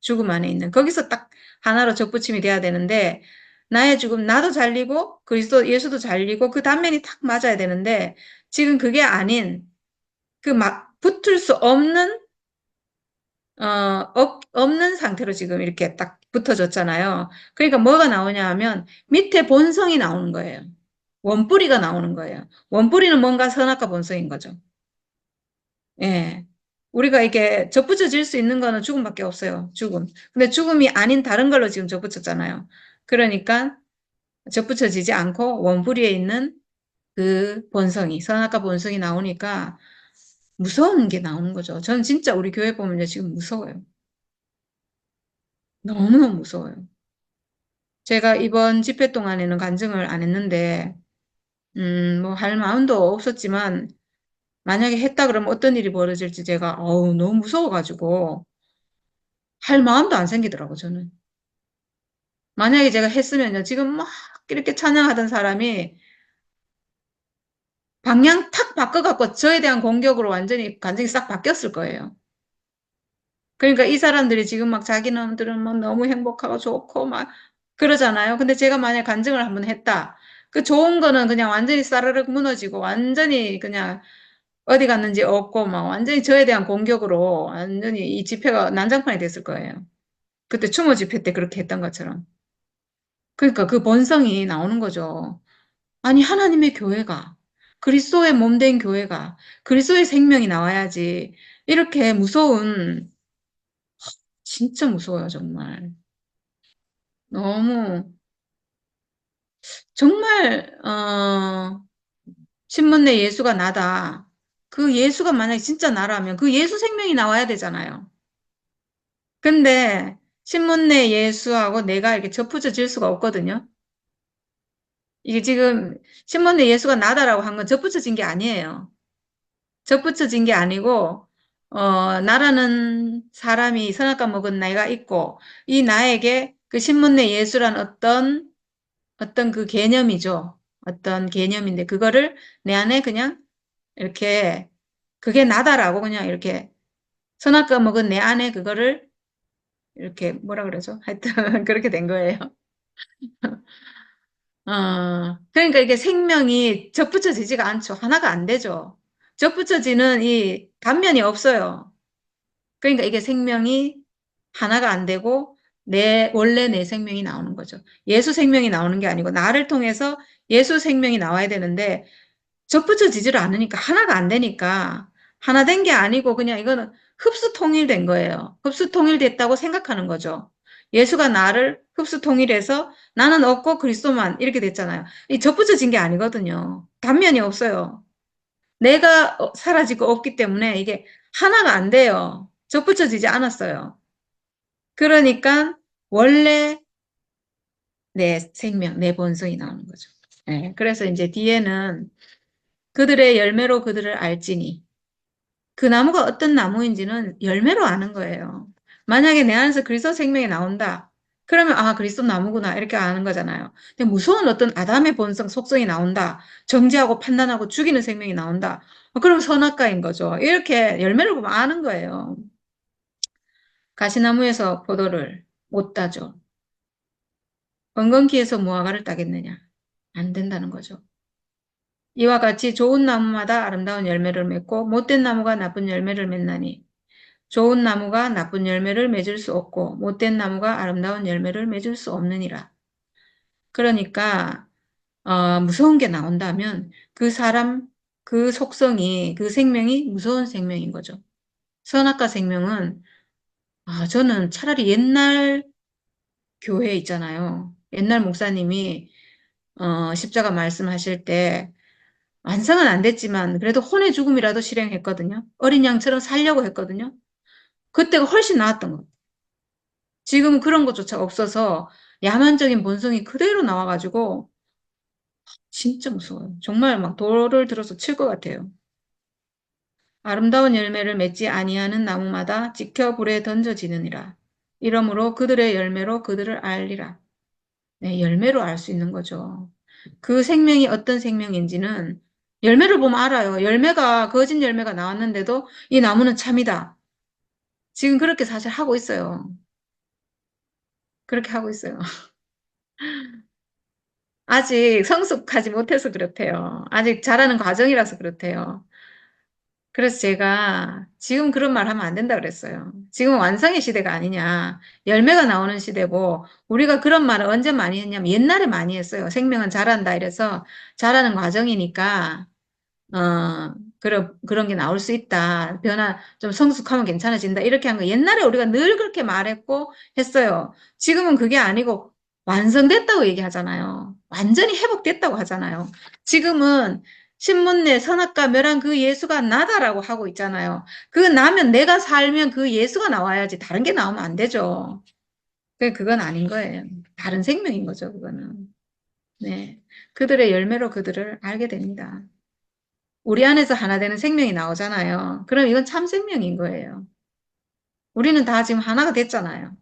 죽음 안에 있는. 거기서 딱 하나로 접붙임이 돼야 되는데, 나의 죽음, 나도 잘리고, 그리스도, 예수도 잘리고, 그 단면이 탁 맞아야 되는데, 지금 그게 아닌, 그 막 붙을 수 없는, 없는 상태로 지금 이렇게 딱 붙어졌잖아요. 그러니까 뭐가 나오냐 하면, 밑에 본성이 나오는 거예요. 원뿌리가 나오는 거예요. 원뿌리는 뭔가 선악과 본성인 거죠. 예. 우리가 이게 접붙여질 수 있는 거는 죽음밖에 없어요. 죽음. 근데 죽음이 아닌 다른 걸로 지금 접붙였잖아요. 그러니까 접붙여지지 않고 원부리에 있는 그 본성이, 선악과 본성이 나오니까 무서운 게 나오는 거죠. 저는 진짜 우리 교회 보면요, 지금 무서워요. 너무너무 무서워요. 제가 이번 집회 동안에는 간증을 안 했는데, 뭐 할 마음도 없었지만, 만약에 했다 그러면 어떤 일이 벌어질지 제가, 너무 무서워가지고, 할 마음도 안 생기더라고, 저는. 만약에 제가 했으면요, 지금 막 이렇게 찬양하던 사람이 방향 탁 바꿔갖고 저에 대한 공격으로 완전히 감정이 싹 바뀌었을 거예요. 그러니까 이 사람들이 지금 막 자기네들은 막 너무 행복하고 좋고 막 그러잖아요. 근데 제가 만약 간증을 한번 했다. 그 좋은 거는 그냥 완전히 싸르륵 무너지고 완전히 그냥 어디 갔는지 없고 막 완전히 저에 대한 공격으로 완전히 이 집회가 난장판이 됐을 거예요. 그때 추모 집회 때 그렇게 했던 것처럼. 그러니까 그 본성이 나오는 거죠. 아니, 하나님의 교회가, 그리스도의 몸 된 교회가, 그리스도의 생명이 나와야지. 이렇게 무서운, 진짜 무서워요, 정말. 너무, 정말, 신문내 예수가 나다. 그 예수가 만약에 진짜 나라면 그 예수 생명이 나와야 되잖아요. 근데, 신문내 예수하고 내가 이렇게 접붙여질 수가 없거든요. 이게 지금, 신문내 예수가 나다라고 한 건 접붙여진 게 아니에요. 접붙여진 게 아니고, 나라는 사람이 선악과 먹은 나이가 있고, 이 나에게 그 신문의 예수란 어떤 그 개념이죠. 어떤 개념인데, 그거를 내 안에 그냥 이렇게, 그게 나다라고 그냥 이렇게 선악과 먹은 내 안에 그거를 이렇게 뭐라 그러죠? 하여튼, 그렇게 된 거예요. 그러니까 이게 생명이 접붙여지지가 않죠. 하나가 안 되죠. 접붙여지는 이 단면이 없어요. 그러니까 이게 생명이 하나가 안 되고 원래 내 생명이 나오는 거죠. 예수 생명이 나오는 게 아니고 나를 통해서 예수 생명이 나와야 되는데 접붙여지지를 않으니까 하나가 안 되니까 하나 된 게 아니고 그냥 이거는 흡수 통일된 거예요. 흡수 통일됐다고 생각하는 거죠. 예수가 나를 흡수 통일해서 나는 없고 그리스도만 이렇게 됐잖아요. 이 접붙여진 게 아니거든요. 단면이 없어요. 내가 사라지고 없기 때문에 이게 하나가 안 돼요. 접붙여지지 않았어요. 그러니까 원래 내 생명, 내 본성이 나오는 거죠. 네, 그래서 이제 뒤에는 그들의 열매로 그들을 알지니 그 나무가 어떤 나무인지는 열매로 아는 거예요. 만약에 내 안에서 그리스도 생명이 나온다. 그러면 그리스도 나무구나 이렇게 아는 거잖아요. 근데 무서운 어떤 아담의 본성, 속성이 나온다. 정죄하고 판단하고 죽이는 생명이 나온다. 그럼 선악과인 거죠. 이렇게 열매를 보면 아는 거예요. 가시나무에서 포도를 못 따죠. 엉겅퀴에서 무화과를 따겠느냐? 안 된다는 거죠. 이와 같이 좋은 나무마다 아름다운 열매를 맺고 못된 나무가 나쁜 열매를 맺나니 좋은 나무가 나쁜 열매를 맺을 수 없고 못된 나무가 아름다운 열매를 맺을 수 없느니라. 그러니까 무서운 게 나온다면 그 사람, 그 속성이, 그 생명이 무서운 생명인 거죠. 선악과 생명은 저는 차라리 옛날 교회 있잖아요. 옛날 목사님이 십자가 말씀하실 때 완성은 안 됐지만 그래도 혼의 죽음이라도 실행했거든요. 어린 양처럼 살려고 했거든요. 그때가 훨씬 나았던 것 같아요. 지금은 그런 것조차 없어서 야만적인 본성이 그대로 나와가지고 진짜 무서워요. 정말 막 돌을 들어서 칠 것 같아요. 아름다운 열매를 맺지 아니하는 나무마다 찍혀 불에 던져지느니라. 이러므로 그들의 열매로 그들을 알리라. 네, 열매로 알 수 있는 거죠. 그 생명이 어떤 생명인지는 열매를 보면 알아요. 열매가, 거짓 열매가 나왔는데도 이 나무는 참이다. 지금 그렇게 사실 하고 있어요. 그렇게 하고 있어요. 아직 성숙하지 못해서 그렇대요. 아직 자라는 과정이라서 그렇대요. 그래서 제가 지금 그런 말 하면 안 된다 그랬어요. 지금 완성의 시대가 아니냐. 열매가 나오는 시대고, 우리가 그런 말을 언제 많이 했냐면 옛날에 많이 했어요. 생명은 자란다 이래서 자라는 과정이니까 그런 게 나올 수 있다. 좀 성숙하면 괜찮아진다. 이렇게 한 거. 옛날에 우리가 늘 그렇게 말했고 했어요. 지금은 그게 아니고 완성됐다고 얘기하잖아요. 완전히 회복됐다고 하잖아요. 지금은 신문내 선악과 멸한 그 예수가 나다라고 하고 있잖아요. 그 나면 내가 살면 그 예수가 나와야지 다른 게 나오면 안 되죠. 그건 아닌 거예요. 다른 생명인 거죠, 그거는. 네. 그들의 열매로 그들을 알게 됩니다. 우리 안에서 하나 되는 생명이 나오잖아요. 그럼 이건 참 생명인 거예요. 우리는 다 지금 하나가 됐잖아요.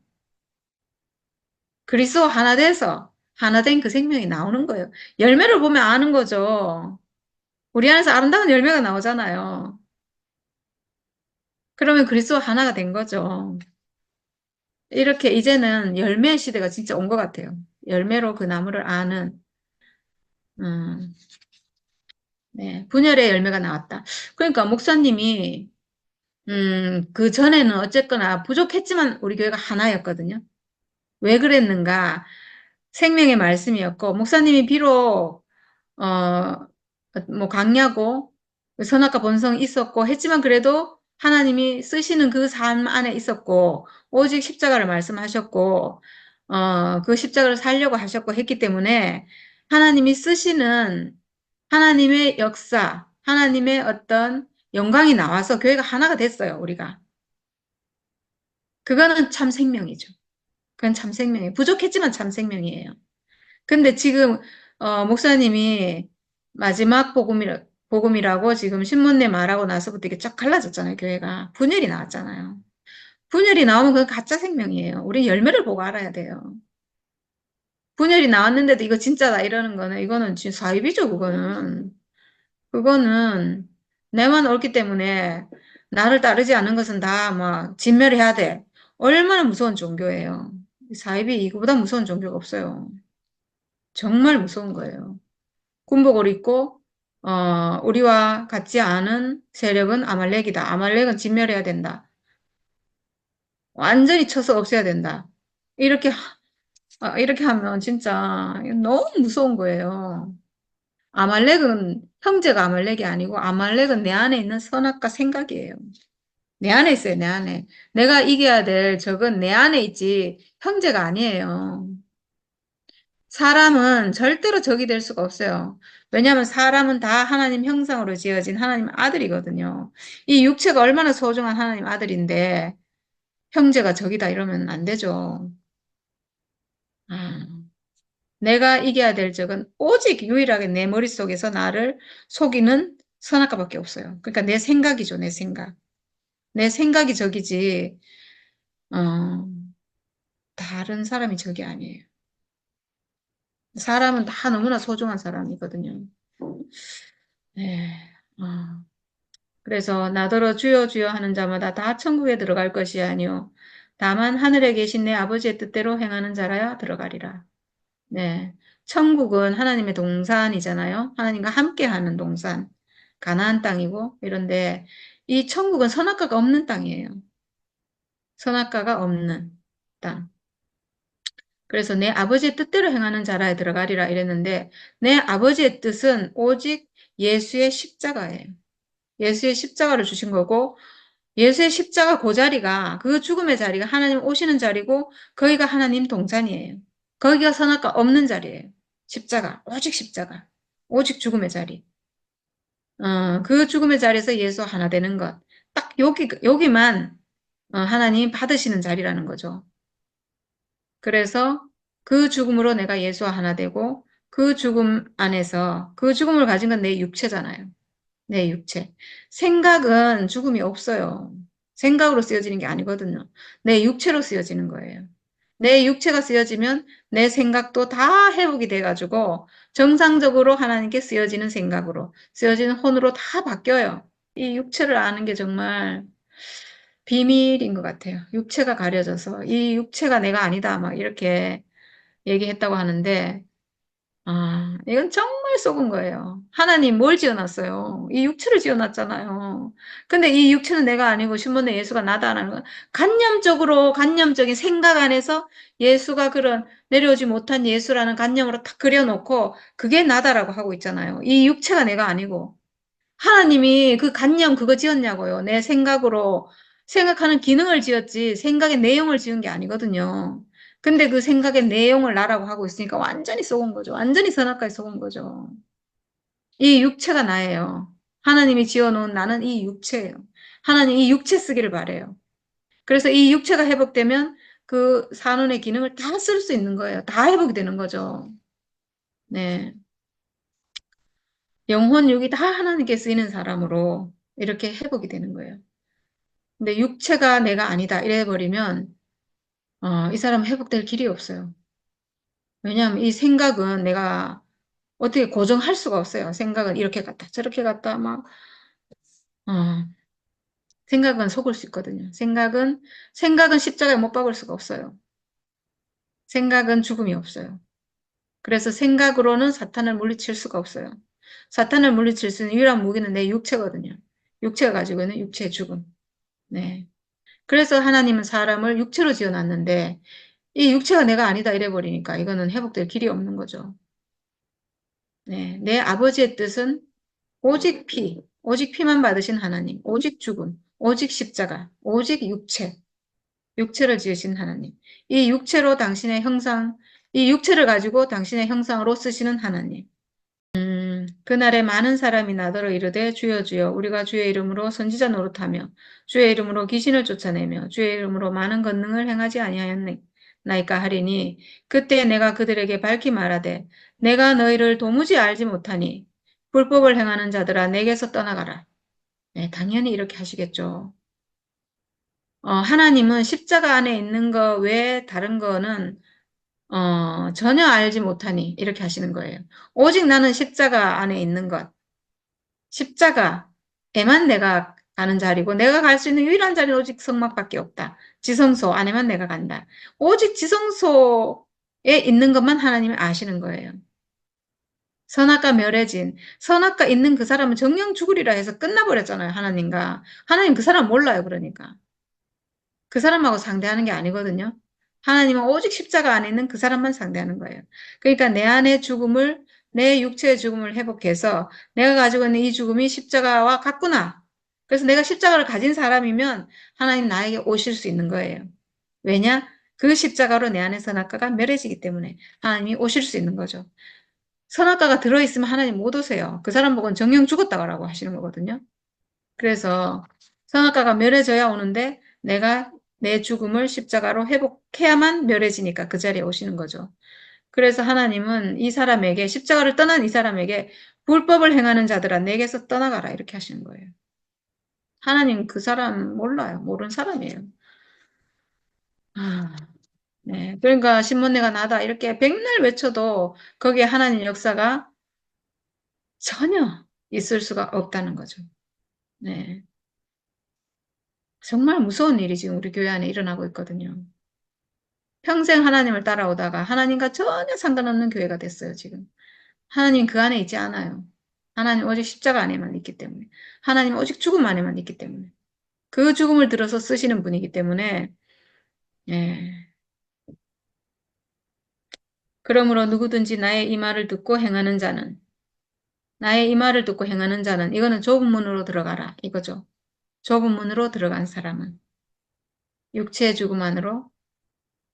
그리스도 하나 돼서 하나 된 그 생명이 나오는 거예요. 열매를 보면 아는 거죠. 우리 안에서 아름다운 열매가 나오잖아요. 그러면 그리스도 하나가 된 거죠. 이렇게 이제는 열매 시대가 진짜 온 것 같아요. 열매로 그 나무를 아는, 음, 네, 분열의 열매가 나왔다. 그러니까 목사님이, 그 전에는 어쨌거나 부족했지만 우리 교회가 하나였거든요. 왜 그랬는가? 생명의 말씀이었고, 목사님이 비록, 뭐, 강야고, 선악과 본성이 있었고, 했지만 그래도 하나님이 쓰시는 그 삶 안에 있었고, 오직 십자가를 말씀하셨고, 그 십자가를 살려고 하셨고 했기 때문에, 하나님이 쓰시는 하나님의 역사, 하나님의 어떤 영광이 나와서 교회가 하나가 됐어요, 우리가. 그거는 참 생명이죠. 그건 참 생명이에요. 부족했지만 참 생명이에요. 근데 지금 목사님이 마지막 복음이라고 지금 신문내 말하고 나서부터 이게 쫙 갈라졌잖아요, 교회가. 분열이 나왔잖아요. 분열이 나오면 그건 가짜 생명이에요. 우리 열매를 보고 알아야 돼요. 분열이 나왔는데도 이거 진짜다 이러는 거는 이거는 지금 사이비죠, 그거는. 그거는 내만 옳기 때문에 나를 따르지 않는 것은 다 막 진멸해야 돼. 얼마나 무서운 종교예요. 사이비 이거보다 무서운 종교가 없어요. 정말 무서운 거예요. 군복을 입고 우리와 같지 않은 세력은 아말렉이다. 아말렉은 진멸해야 된다. 완전히 쳐서 없애야 된다. 이렇게 이렇게 하면 진짜 너무 무서운 거예요. 아말렉은 형제가 아말렉이 아니고 아말렉은 내 안에 있는 선악과 생각이에요. 내 안에 있어요, 내 안에. 내가 이겨야 될 적은 내 안에 있지 형제가 아니에요. 사람은 절대로 적이 될 수가 없어요. 왜냐하면 사람은 다 하나님 형상으로 지어진 하나님 아들이거든요. 이 육체가 얼마나 소중한 하나님 아들인데 형제가 적이다 이러면 안 되죠. 아, 내가 이겨야 될 적은 오직 유일하게 내 머릿속에서 나를 속이는 선악과밖에 없어요. 그러니까 내 생각이죠, 내 생각. 내 생각이 적이지, 어, 다른 사람이 적이 아니에요. 사람은 다 너무나 소중한 사람이거든요. 네. 어. 그래서 나더러 주여 주여 하는 자마다 다 천국에 들어갈 것이 아니요 다만 하늘에 계신 내 아버지의 뜻대로 행하는 자라야 들어가리라. 네. 천국은 하나님의 동산이잖아요. 하나님과 함께하는 동산. 가나안 땅이고 이런데 이 천국은 선악과가 없는 땅이에요. 선악과가 없는 땅. 그래서 내 아버지의 뜻대로 행하는 자라에 들어가리라 이랬는데 내 아버지의 뜻은 오직 예수의 십자가예요. 예수의 십자가를 주신 거고 예수의 십자가 그 자리가 그 죽음의 자리가 하나님 오시는 자리고 거기가 하나님 동산이에요. 거기가 선악과 없는 자리예요. 십자가 오직 십자가 오직 죽음의 자리. 그 죽음의 자리에서 예수 하나 되는 것. 딱 여기만 하나님 받으시는 자리라는 거죠. 그래서 그 죽음으로 내가 예수와 하나 되고 그 죽음 안에서 그 죽음을 가진 건 내 육체잖아요. 내 육체. 생각은 죽음이 없어요. 생각으로 쓰여지는 게 아니거든요. 내 육체로 쓰여지는 거예요. 내 육체가 쓰여지면 내 생각도 다 회복이 돼가지고 정상적으로 하나님께 쓰여지는 생각으로, 쓰여지는 혼으로 다 바뀌어요. 이 육체를 아는 게 정말 비밀인 것 같아요. 육체가 가려져서 이 육체가 내가 아니다 막 이렇게 얘기했다고 하는데 이건 정말 속은 거예요. 하나님 뭘 지어놨어요? 이 육체를 지어놨잖아요. 근데 이 육체는 내가 아니고 신문에 예수가 나다라는 건 관념적으로, 관념적인 생각 안에서 예수가 그런 내려오지 못한 예수라는 관념으로 탁 그려놓고 그게 나다라고 하고 있잖아요. 이 육체가 내가 아니고. 하나님이 그 관념 그거 지었냐고요. 내 생각으로 생각하는 기능을 지었지 생각의 내용을 지은 게 아니거든요. 근데 그 생각의 내용을 나라고 하고 있으니까 완전히 속은 거죠. 완전히 선악과에 속은 거죠. 이 육체가 나예요. 하나님이 지어놓은 나는 이 육체예요. 하나님 이 육체 쓰기를 바래요. 그래서 이 육체가 회복되면 그 산원의 기능을 다 쓸 수 있는 거예요. 다 회복이 되는 거죠. 네. 영혼, 육이 다 하나님께 쓰이는 사람으로 이렇게 회복이 되는 거예요. 근데 육체가 내가 아니다 이래버리면 이 사람은 회복될 길이 없어요. 왜냐하면 이 생각은 내가 어떻게 고정할 수가 없어요. 생각은 이렇게 갔다 저렇게 갔다 막 어, 생각은 속을 수 있거든요. 생각은 십자가에 못 박을 수가 없어요. 생각은 죽음이 없어요. 그래서 생각으로는 사탄을 물리칠 수가 없어요. 사탄을 물리칠 수 있는 유일한 무기는 내 육체거든요. 육체가 가지고 있는 육체의 죽음. 네. 그래서 하나님은 사람을 육체로 지어놨는데 이 육체가 내가 아니다 이래버리니까 이거는 회복될 길이 없는 거죠. 네, 내 아버지의 뜻은 오직 피만 받으신 하나님, 오직 죽음, 오직 십자가, 오직 육체를 지으신 하나님. 이 육체로 당신의 형상, 이 육체를 가지고 당신의 형상으로 쓰시는 하나님. 그날에 많은 사람이 나더러 이르되 주여 주여 우리가 주의 이름으로 선지자 노릇하며 주의 이름으로 귀신을 쫓아내며 주의 이름으로 많은 권능을 행하지 아니하였나이까 하리니 그때 내가 그들에게 밝히 말하되 내가 너희를 도무지 알지 못하니 불법을 행하는 자들아 내게서 떠나가라. 네, 당연히 이렇게 하시겠죠. 하나님은 십자가 안에 있는 거 외에 다른 거는 전혀 알지 못하니 이렇게 하시는 거예요. 오직 나는 십자가 안에 있는 것. 십자가에만 내가 가는 자리고 내가 갈 수 있는 유일한 자리는 오직 성막밖에 없다. 지성소 안에만 내가 간다. 오직 지성소에 있는 것만 하나님이 아시는 거예요. 선악과 멸해진 선악과 있는 그 사람은 정령 죽으리라 해서 끝나버렸잖아요. 하나님과. 하나님 그 사람 몰라요. 그러니까. 그 사람하고 상대하는 게 아니거든요. 하나님은 오직 십자가 안에 있는 그 사람만 상대하는 거예요. 그러니까 내 안의 죽음을, 내 육체의 죽음을 회복해서 내가 가지고 있는 이 죽음이 십자가와 같구나. 그래서 내가 십자가를 가진 사람이면 하나님 나에게 오실 수 있는 거예요. 왜냐? 그 십자가로 내 안의 선악과가 멸해지기 때문에 하나님이 오실 수 있는 거죠. 선악과가 들어있으면 하나님 못 오세요. 그 사람 보고는 정령 죽었다고 하시는 거거든요. 그래서 선악과가 멸해져야 오는데 내가 내 죽음을 십자가로 회복해야만 멸해지니까 그 자리에 오시는 거죠. 그래서 하나님은 이 사람에게 십자가를 떠난 이 사람에게 불법을 행하는 자들아 내게서 떠나가라 이렇게 하시는 거예요. 하나님 그 사람 몰라요. 모르는 사람이에요. 아, 네. 그러니까 신문내가 나다 이렇게 백날 외쳐도 거기에 하나님 역사가 전혀 있을 수가 없다는 거죠. 네. 정말 무서운 일이 지금 우리 교회 안에 일어나고 있거든요. 평생 하나님을 따라오다가 하나님과 전혀 상관없는 교회가 됐어요, 지금. 하나님 그 안에 있지 않아요. 하나님 오직 십자가 안에만 있기 때문에. 하나님 오직 죽음 안에만 있기 때문에. 그 죽음을 들어서 쓰시는 분이기 때문에, 예. 그러므로 누구든지 나의 이 말을 듣고 행하는 자는, 나의 이 말을 듣고 행하는 자는, 이거는 좁은 문으로 들어가라. 이거죠. 좁은 문으로 들어간 사람은. 육체의 죽음 안으로,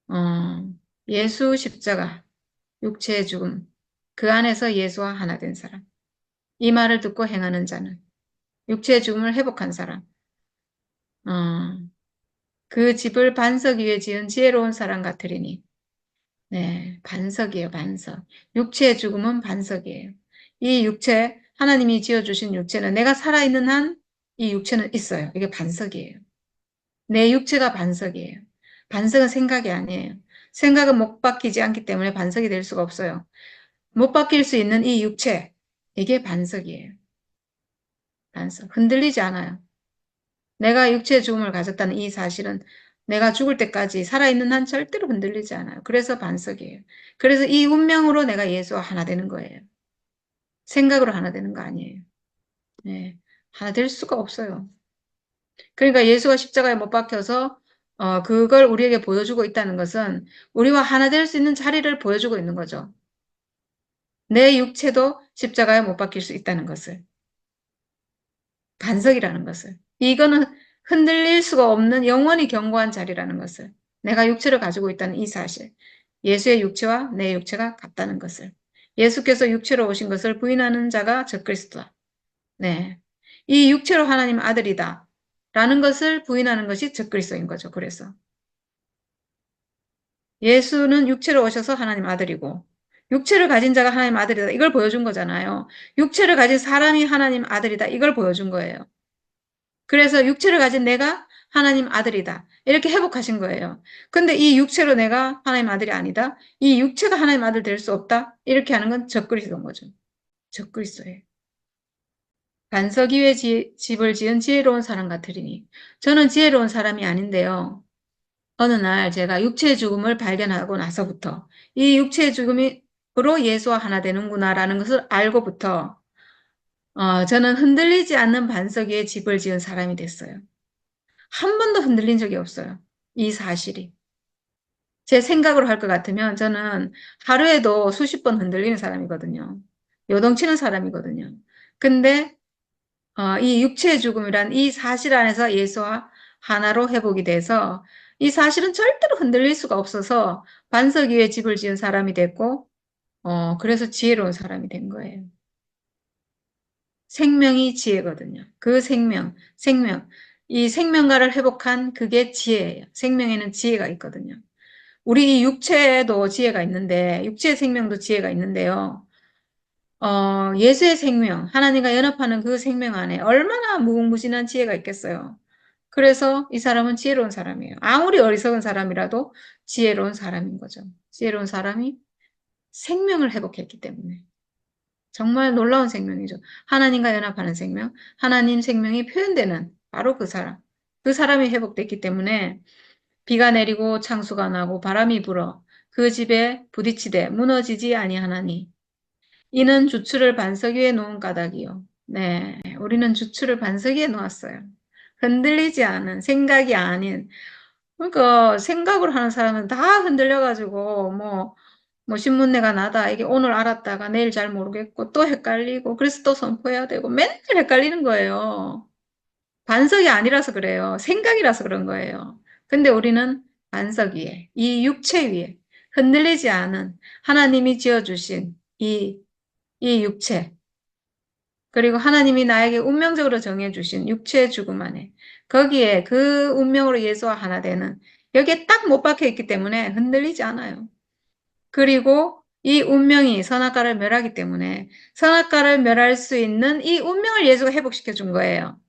어, 예수 십자가, 육체의 죽음. 그 안에서 예수와 하나 된 사람. 이 말을 듣고 행하는 자는 육체의 죽음을 회복한 사람. 그 집을 반석 위에 지은 지혜로운 사람 같으리니 네, 반석이에요, 반석. 육체의 죽음은 반석이에요. 이 육체, 하나님이 지어주신 육체는 내가 살아있는 한 이 육체는 있어요. 이게 반석이에요. 내 육체가 반석이에요. 반석은 생각이 아니에요. 생각은 못 바뀌지 않기 때문에 반석이 될 수가 없어요. 못 바뀔 수 있는 이 육체, 이게 반석이에요. 반석. 흔들리지 않아요. 내가 육체의 죽음을 가졌다는 이 사실은 내가 죽을 때까지 살아있는 한 절대로 흔들리지 않아요. 그래서 반석이에요. 그래서 이 운명으로 내가 예수와 하나 되는 거예요. 생각으로 하나 되는 거 아니에요. 네. 하나 될 수가 없어요. 그러니까 예수가 십자가에 못 박혀서 그걸 우리에게 보여주고 있다는 것은 우리와 하나 될 수 있는 자리를 보여주고 있는 거죠. 내 육체도 십자가에 못 박힐 수 있다는 것을. 반석이라는 것을. 이거는 흔들릴 수가 없는 영원히 견고한 자리라는 것을. 내가 육체를 가지고 있다는 이 사실. 예수의 육체와 내 육체가 같다는 것을. 예수께서 육체로 오신 것을 부인하는 자가 적그리스도다. 네. 이 육체로 하나님 아들이다. 라는 것을 부인하는 것이 적그리스도인 거죠. 그래서. 예수는 육체로 오셔서 하나님 아들이고, 육체를 가진 자가 하나님 아들이다. 이걸 보여준 거잖아요. 육체를 가진 사람이 하나님 아들이다. 이걸 보여준 거예요. 그래서 육체를 가진 내가 하나님 아들이다. 이렇게 회복하신 거예요. 근데 이 육체로 내가 하나님 아들이 아니다. 이 육체가 하나님 아들 될 수 없다. 이렇게 하는 건 적그리스도인 거죠. 적그리스도예요. 반석 위에 집을 지은 지혜로운 사람 같으리니. 저는 지혜로운 사람이 아닌데요. 어느 날 제가 육체의 죽음을 발견하고 나서부터 이 육체의 죽음으로 예수와 하나 되는구나라는 것을 알고부터 저는 흔들리지 않는 반석 위에 집을 지은 사람이 됐어요. 한 번도 흔들린 적이 없어요. 이 사실이. 제 생각으로 할 것 같으면 저는 하루에도 수십 번 흔들리는 사람이거든요. 요동치는 사람이거든요. 근데 이 육체의 죽음이란 이 사실 안에서 예수와 하나로 회복이 돼서 이 사실은 절대로 흔들릴 수가 없어서 반석 위에 집을 지은 사람이 됐고 그래서 지혜로운 사람이 된 거예요. 생명이 지혜거든요. 그 생명. 이 생명가를 회복한 그게 지혜예요. 생명에는 지혜가 있거든요. 우리 이 육체에도 지혜가 있는데, 육체의 생명도 지혜가 있는데요. 예수의 생명, 하나님과 연합하는 그 생명 안에 얼마나 무궁무진한 지혜가 있겠어요. 그래서 이 사람은 지혜로운 사람이에요. 아무리 어리석은 사람이라도 지혜로운 사람인 거죠. 지혜로운 사람이 생명을 회복했기 때문에. 정말 놀라운 생명이죠. 하나님과 연합하는 생명, 하나님 생명이 표현되는 바로 그 사람. 그 사람이 회복됐기 때문에 비가 내리고 창수가 나고 바람이 불어 그 집에 부딪히되 무너지지 아니하나니 이는 주추를 반석 위에 놓은 까닭이요. 네, 우리는 주추를 반석 위에 놓았어요. 흔들리지 않은 생각이 아닌 그러니까 생각으로 하는 사람은 다 흔들려가지고 뭐 신문내가 나다 이게 오늘 알았다가 내일 잘 모르겠고 또 헷갈리고 그래서 또 선포해야 되고 맨날 헷갈리는 거예요. 반석이 아니라서 그래요. 생각이라서 그런 거예요. 근데 우리는 반석 위에, 이 육체 위에 흔들리지 않은 하나님이 지어주신 이 육체, 그리고 하나님이 나에게 운명적으로 정해주신 육체의 죽음 안에 거기에 그 운명으로 예수와 하나 되는 여기에 딱 못 박혀 있기 때문에 흔들리지 않아요. 그리고 이 운명이 선악과를 멸하기 때문에 선악과를 멸할 수 있는 이 운명을 예수가 회복시켜 준 거예요.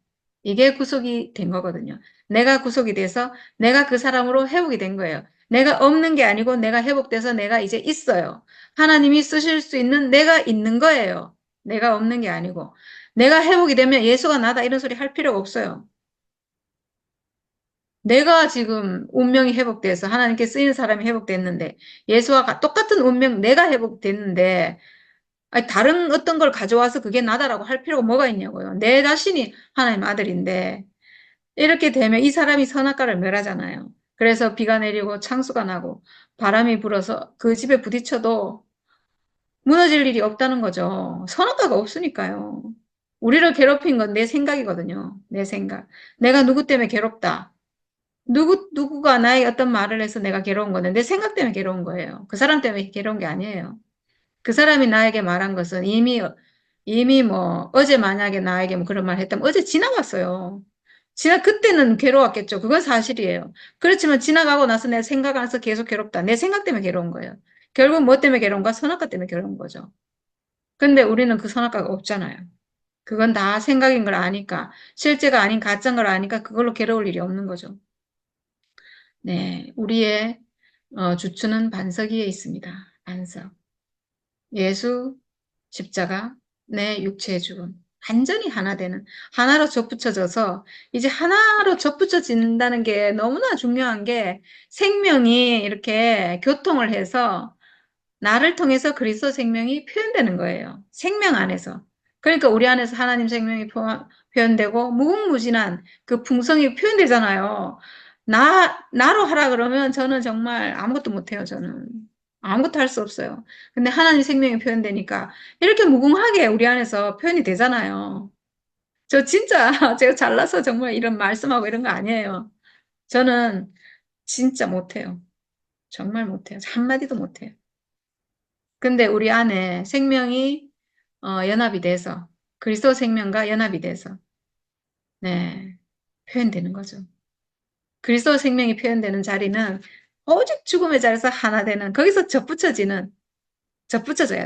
이게 구속이 된 거거든요. 내가 구속이 돼서 내가 그 사람으로 회복이 된 거예요. 내가 없는 게 아니고 내가 회복돼서 내가 이제 있어요. 하나님이 쓰실 수 있는 내가 있는 거예요. 내가 없는 게 아니고. 내가 회복이 되면 예수가 나다 이런 소리 할 필요가 없어요. 내가 지금 운명이 회복돼서 하나님께 쓰이는 사람이 회복됐는데 예수와 똑같은 운명 내가 회복됐는데 아니, 다른 어떤 걸 가져와서 그게 나다라고 할 필요가 뭐가 있냐고요. 내 자신이 하나님 아들인데 이렇게 되면 이 사람이 선악과를 멸하잖아요. 그래서 비가 내리고 창수가 나고 바람이 불어서 그 집에 부딪혀도 무너질 일이 없다는 거죠. 선악과가 없으니까요. 우리를 괴롭힌 건 내 생각이거든요. 내 생각. 내가 누구 때문에 괴롭다. 누구가 나에게 어떤 말을 해서 내가 괴로운 건데 내 생각 때문에 괴로운 거예요. 그 사람 때문에 괴로운 게 아니에요. 그 사람이 나에게 말한 것은 이미 뭐 어제 만약에 나에게 뭐 그런 말 했다면 어제 지나갔어요. 그때는 괴로웠겠죠. 그건 사실이에요. 그렇지만 지나가고 나서 내 생각 안에서 계속 괴롭다. 내 생각 때문에 괴로운 거예요. 결국 뭐 때문에 괴로운가? 선악과 때문에 괴로운 거죠. 근데 우리는 그 선악과가 없잖아요. 그건 다 생각인 걸 아니까, 실제가 아닌 가짜인 걸 아니까 그걸로 괴로울 일이 없는 거죠. 네, 우리의 주추는 반석 위에 있습니다. 반석. 예수, 십자가, 내 육체의 죽음. 완전히 하나 되는, 하나로 접붙여져서, 이제 하나로 접붙여진다는 게 너무나 중요한 게 생명이 이렇게 교통을 해서 나를 통해서 그리스도 생명이 표현되는 거예요. 생명 안에서. 그러니까 우리 안에서 하나님 생명이 표현되고 무궁무진한 그 풍성이 표현되잖아요. 나로 하라 그러면 저는 정말 아무것도 못해요, 저는. 아무것도 할 수 없어요. 근데 하나님 생명이 표현되니까 이렇게 무궁하게 우리 안에서 표현이 되잖아요. 저 진짜 제가 잘나서 정말 이런 말씀하고 이런 거 아니에요. 저는 진짜 못해요. 정말 못해요. 한마디도 못해요. 근데 우리 안에 생명이 연합이 돼서 그리스도 생명과 연합이 돼서 네, 표현되는 거죠. 그리스도 생명이 표현되는 자리는 오직 죽음의 자리에서 하나 되는 거기서 접붙여져야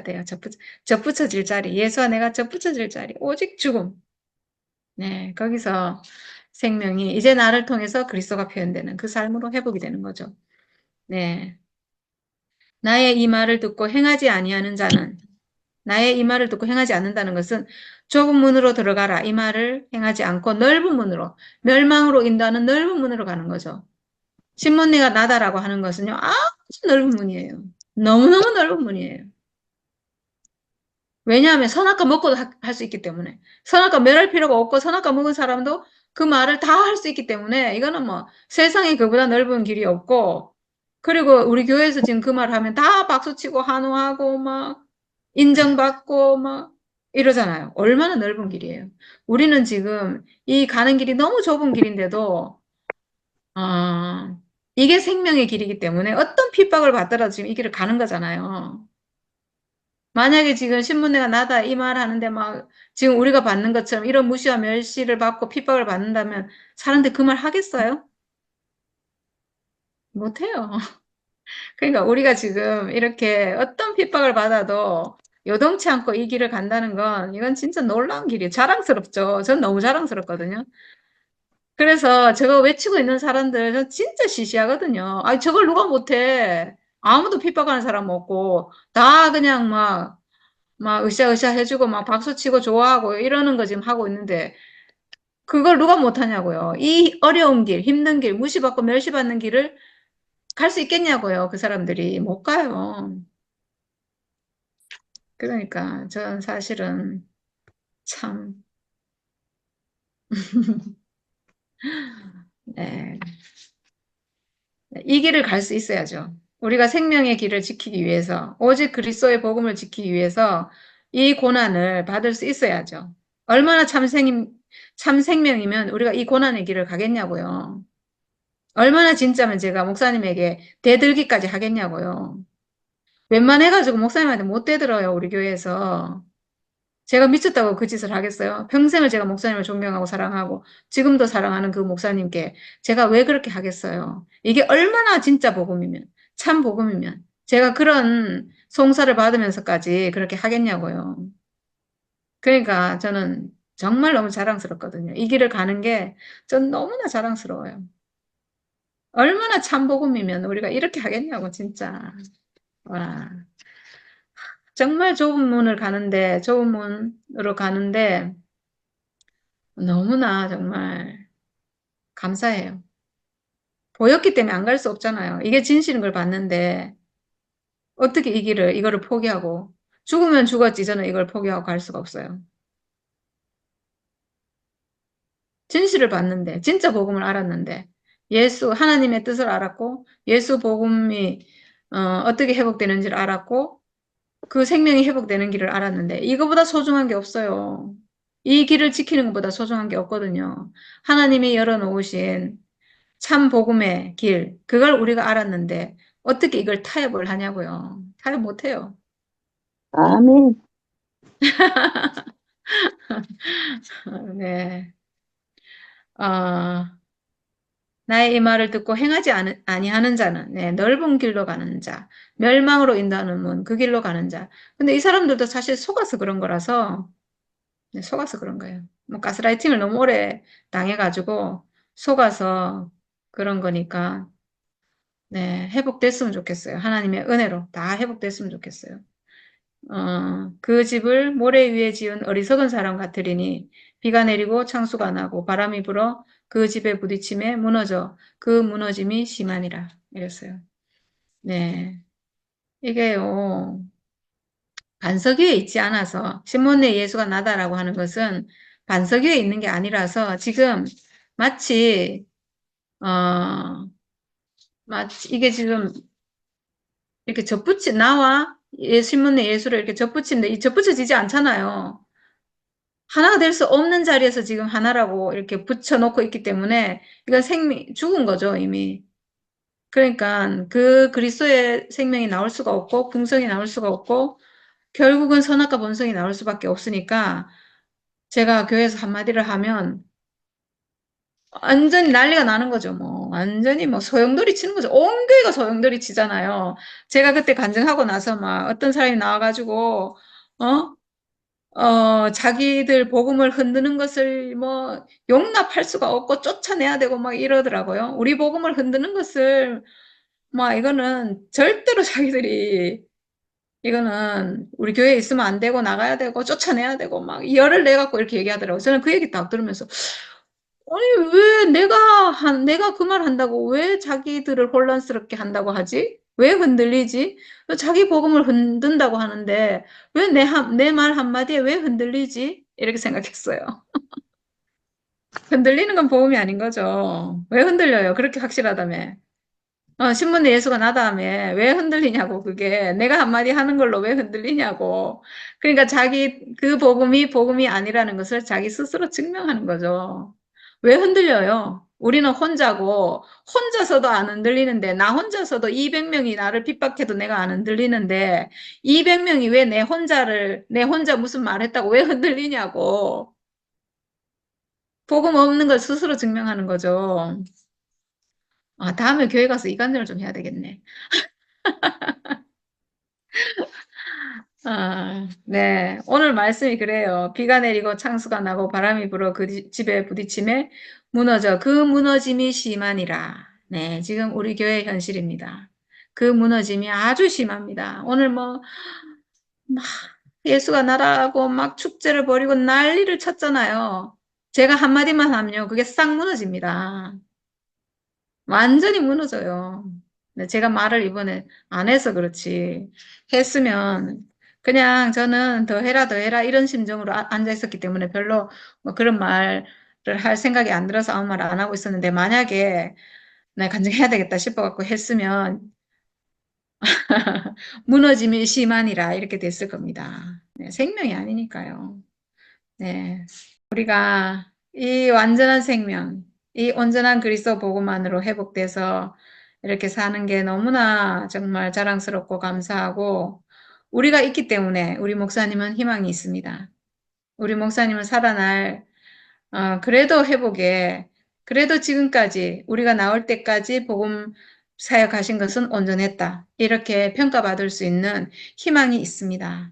돼요. 접붙여질 자리. 예수와 내가 접붙여질 자리. 오직 죽음. 네, 거기서 생명이 이제 나를 통해서 그리스도가 표현되는 그 삶으로 회복이 되는 거죠. 네. 나의 이 말을 듣고 행하지 아니하는 자는 나의 이 말을 듣고 행하지 않는다는 것은 좁은 문으로 들어가라. 이 말을 행하지 않고 넓은 문으로, 멸망으로 인도하는 넓은 문으로 가는 거죠. 신문리가 나다라고 하는 것은요, 아주 넓은 문이에요. 너무너무 넓은 문이에요. 왜냐하면 선악과 먹고도 할 수 있기 때문에. 선악과 멸할 필요가 없고 선악과 먹은 사람도 그 말을 다 할 수 있기 때문에 이거는 뭐 세상에 그보다 넓은 길이 없고 그리고 우리 교회에서 지금 그 말 하면 다 박수치고 환호하고 막 인정받고 막 이러잖아요. 얼마나 넓은 길이에요. 우리는 지금 이 가는 길이 너무 좁은 길인데도 아, 이게 생명의 길이기 때문에 어떤 핍박을 받더라도 지금 이 길을 가는 거잖아요. 만약에 지금 신문대가 나다 이 말 하는데 막 지금 우리가 받는 것처럼 이런 무시와 멸시를 받고 핍박을 받는다면 사람들 그 말 하겠어요? 못해요. 그러니까 우리가 지금 이렇게 어떤 핍박을 받아도 요동치 않고 이 길을 간다는 건 이건 진짜 놀라운 길이에요. 자랑스럽죠. 전 너무 자랑스럽거든요. 그래서 저거 외치고 있는 사람들 전 진짜 시시하거든요. 아니 저걸 누가 못해. 아무도 핍박하는 사람 없고 다 그냥 막 으쌰으쌰 해주고 막 박수치고 좋아하고 이러는 거 지금 하고 있는데 그걸 누가 못하냐고요. 이 어려운 길, 힘든 길, 무시받고 멸시받는 길을 갈 수 있겠냐고요. 그 사람들이 못 가요. 그러니까 저는 사실은 참 네, 이 길을 갈 수 있어야죠. 우리가 생명의 길을 지키기 위해서 오직 그리스도의 복음을 지키기 위해서 이 고난을 받을 수 있어야죠. 얼마나 참 생명이면 우리가 이 고난의 길을 가겠냐고요. 얼마나 진짜면 제가 목사님에게 대들기까지 하겠냐고요. 웬만해가지고 목사님한테 못 대들어요, 우리 교회에서. 제가 미쳤다고 그 짓을 하겠어요? 평생을 제가 목사님을 존경하고 사랑하고 지금도 사랑하는 그 목사님께 제가 왜 그렇게 하겠어요? 이게 얼마나 진짜 복음이면, 참 복음이면 제가 그런 송사를 받으면서까지 그렇게 하겠냐고요. 그러니까 저는 정말 너무 자랑스럽거든요. 이 길을 가는 게 전 너무나 자랑스러워요. 얼마나 참 복음이면 우리가 이렇게 하겠냐고 진짜. 와. 정말 좁은 문으로 가는데 너무나 정말 감사해요. 보였기 때문에 안 갈 수 없잖아요. 이게 진실인 걸 봤는데 어떻게 이거를 포기하고 죽으면 죽었지 저는 이걸 포기하고 갈 수가 없어요. 진실을 봤는데 진짜 복음을 알았는데 하나님의 뜻을 알았고 예수 복음이 어떻게 회복되는지를 알았고 그 생명이 회복되는 길을 알았는데 이거보다 소중한 게 없어요. 이 길을 지키는 것보다 소중한 게 없거든요. 하나님이 열어놓으신 참 복음의 길, 그걸 우리가 알았는데 어떻게 이걸 타협을 하냐고요. 타협 못해요. 아멘. 네. 어, 나의 이 말을 듣고 행하지 아니하는 자는 네, 넓은 길로 가는 자, 멸망으로 인도하는 문, 그 길로 가는 자. 근데 이 사람들도 사실 속아서 그런 거라서 네, 속아서 그런 거예요. 뭐 가스라이팅을 너무 오래 당해가지고 속아서 그런 거니까 네, 회복됐으면 좋겠어요. 하나님의 은혜로 다 회복됐으면 좋겠어요. 그 집을 모래 위에 지은 어리석은 사람 같으리니 비가 내리고 창수가 나고 바람이 불어 그 집에 부딪힘에 무너져 그 무너짐이 심하니라. 이랬어요. 네. 이게요, 반석 위에 있지 않아서 신문 내 예수가 나다라고 하는 것은 반석 위에 있는 게 아니라서 지금 마치, 어, 마치 이게 지금 이렇게 나와 신문 내 예수를 이렇게 접붙이는데 이 접붙여지지 않잖아요. 하나가 될 수 없는 자리에서 지금 하나라고 이렇게 붙여놓고 있기 때문에 이건 죽은 거죠, 이미. 그러니까 그 그리스도의 생명이 나올 수가 없고 궁성이 나올 수가 없고 결국은 선악과 본성이 나올 수밖에 없으니까 제가 교회에서 한마디를 하면 완전히 난리가 나는 거죠, 뭐. 완전히 뭐 소용돌이 치는 거죠. 온 교회가 소용돌이 치잖아요. 제가 그때 간증하고 나서 막 어떤 사람이 나와가지고, 어? 자기들 복음을 흔드는 것을 뭐 용납할 수가 없고 쫓아내야 되고 막 이러더라고요. 우리 복음을 흔드는 것을 막 이거는 절대로 자기들이 이거는 우리 교회에 있으면 안 되고 나가야 되고 쫓아내야 되고 막 열을 내갖고 이렇게 얘기하더라고요. 저는 그 얘기 딱 들으면서 아니 왜 내가 그 말 한다고 왜 자기들을 혼란스럽게 한다고 하지? 왜 흔들리지? 자기 복음을 흔든다고 하는데 왜 내 말 한마디에 왜 흔들리지? 이렇게 생각했어요. 흔들리는 건 복음이 아닌 거죠. 왜 흔들려요? 그렇게 확실하다며. 신문에 예수가 나다음에 왜 흔들리냐고, 그게. 내가 한마디 하는 걸로 왜 흔들리냐고. 그러니까 그 복음이 아니라는 것을 자기 스스로 증명하는 거죠. 왜 흔들려요? 우리는 혼자고, 혼자서도 안 흔들리는데, 나 혼자서도 200명이 나를 핍박해도 내가 안 흔들리는데, 200명이 왜 내 혼자 무슨 말 했다고 왜 흔들리냐고. 복음 없는 걸 스스로 증명하는 거죠. 다음에 교회 가서 이 간증을 좀 해야 되겠네. 네. 오늘 말씀이 그래요. 비가 내리고 창수가 나고 바람이 불어 그 집에 부딪힘에 무너져 그 무너짐이 심하니라. 네. 지금 우리 교회 현실입니다. 그 무너짐이 아주 심합니다. 오늘 뭐, 막 예수가 나라고 막 축제를 벌이고 난리를 쳤잖아요. 제가 한마디만 하면요. 그게 싹 무너집니다. 완전히 무너져요. 네, 제가 말을 이번에 안 해서 그렇지. 했으면 그냥 저는 더 해라 이런 심정으로 앉아 있었기 때문에 별로 뭐 그런 말을 할 생각이 안 들어서 아무 말 안 하고 있었는데 만약에 내가 간증해야 되겠다 싶어갖고 했으면 무너짐이 심하니라 이렇게 됐을 겁니다. 네, 생명이 아니니까요. 네. 우리가 이 완전한 생명, 이 온전한 그리스도 복음만으로 회복돼서 이렇게 사는 게 너무나 정말 자랑스럽고 감사하고 우리가 있기 때문에 우리 목사님은 희망이 있습니다. 우리 목사님은 살아날 그래도 회복에 그래도 지금까지 우리가 나올 때까지 복음 사역하신 것은 온전했다. 이렇게 평가받을 수 있는 희망이 있습니다.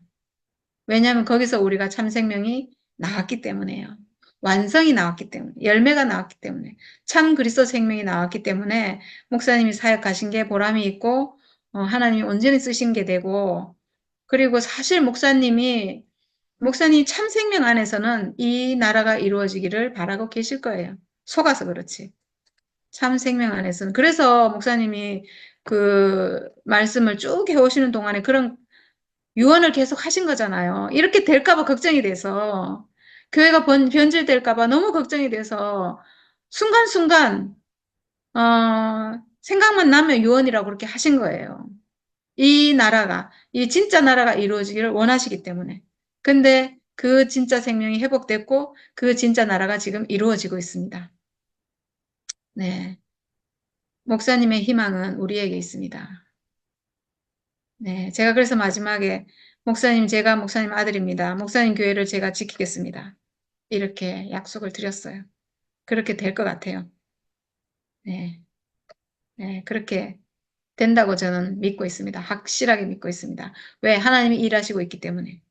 왜냐하면 거기서 우리가 참 생명이 나왔기 때문에요. 완성이 나왔기 때문에, 열매가 나왔기 때문에, 참 그리스도 생명이 나왔기 때문에 목사님이 사역하신 게 보람이 있고 하나님이 온전히 쓰신 게 되고 그리고 사실 목사님 참 생명 안에서는 이 나라가 이루어지기를 바라고 계실 거예요. 속아서 그렇지. 참 생명 안에서는. 그래서 목사님이 그 말씀을 쭉 해오시는 동안에 그런 유언을 계속 하신 거잖아요. 이렇게 될까봐 걱정이 돼서 교회가 변질될까봐 너무 걱정이 돼서 순간순간 생각만 나면 유언이라고 그렇게 하신 거예요. 이 진짜 나라가 이루어지기를 원하시기 때문에. 근데 그 진짜 생명이 회복됐고 그 진짜 나라가 지금 이루어지고 있습니다. 네. 목사님의 희망은 우리에게 있습니다. 네. 제가 그래서 마지막에 제가 목사님 아들입니다. 목사님 교회를 제가 지키겠습니다. 이렇게 약속을 드렸어요. 그렇게 될 것 같아요. 네, 네, 그렇게 된다고 저는 믿고 있습니다. 확실하게 믿고 있습니다. 왜? 하나님이 일하시고 있기 때문에.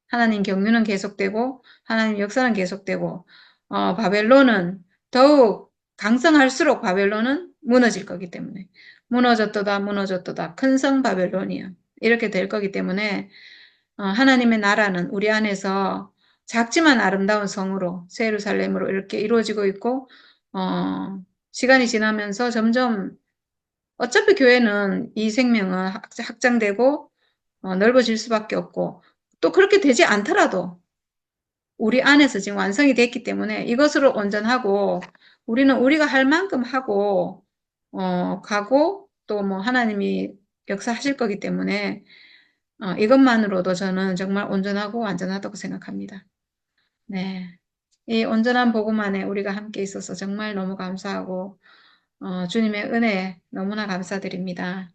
하나님 경륜은 계속되고, 하나님 역사는 계속되고, 바벨론은 더욱 강성할수록 바벨론은 무너질 거기 때문에. 무너졌도다, 무너졌도다. 큰 성 바벨론이요. 이렇게 될 거기 때문에, 하나님의 나라는 우리 안에서 작지만 아름다운 성으로, 새 예루살렘으로 이렇게 이루어지고 있고, 시간이 지나면서 점점 어차피 교회는 이 생명은 확장되고 넓어질 수밖에 없고 또 그렇게 되지 않더라도 우리 안에서 지금 완성이 됐기 때문에 이것으로 온전하고 우리는 우리가 할 만큼 하고 가고 또 뭐 하나님이 역사하실 거기 때문에 이것만으로도 저는 정말 온전하고 완전하다고 생각합니다. 네. 이 온전한 복음 안에 우리가 함께 있어서 정말 너무 감사하고 주님의 은혜 너무나 감사드립니다.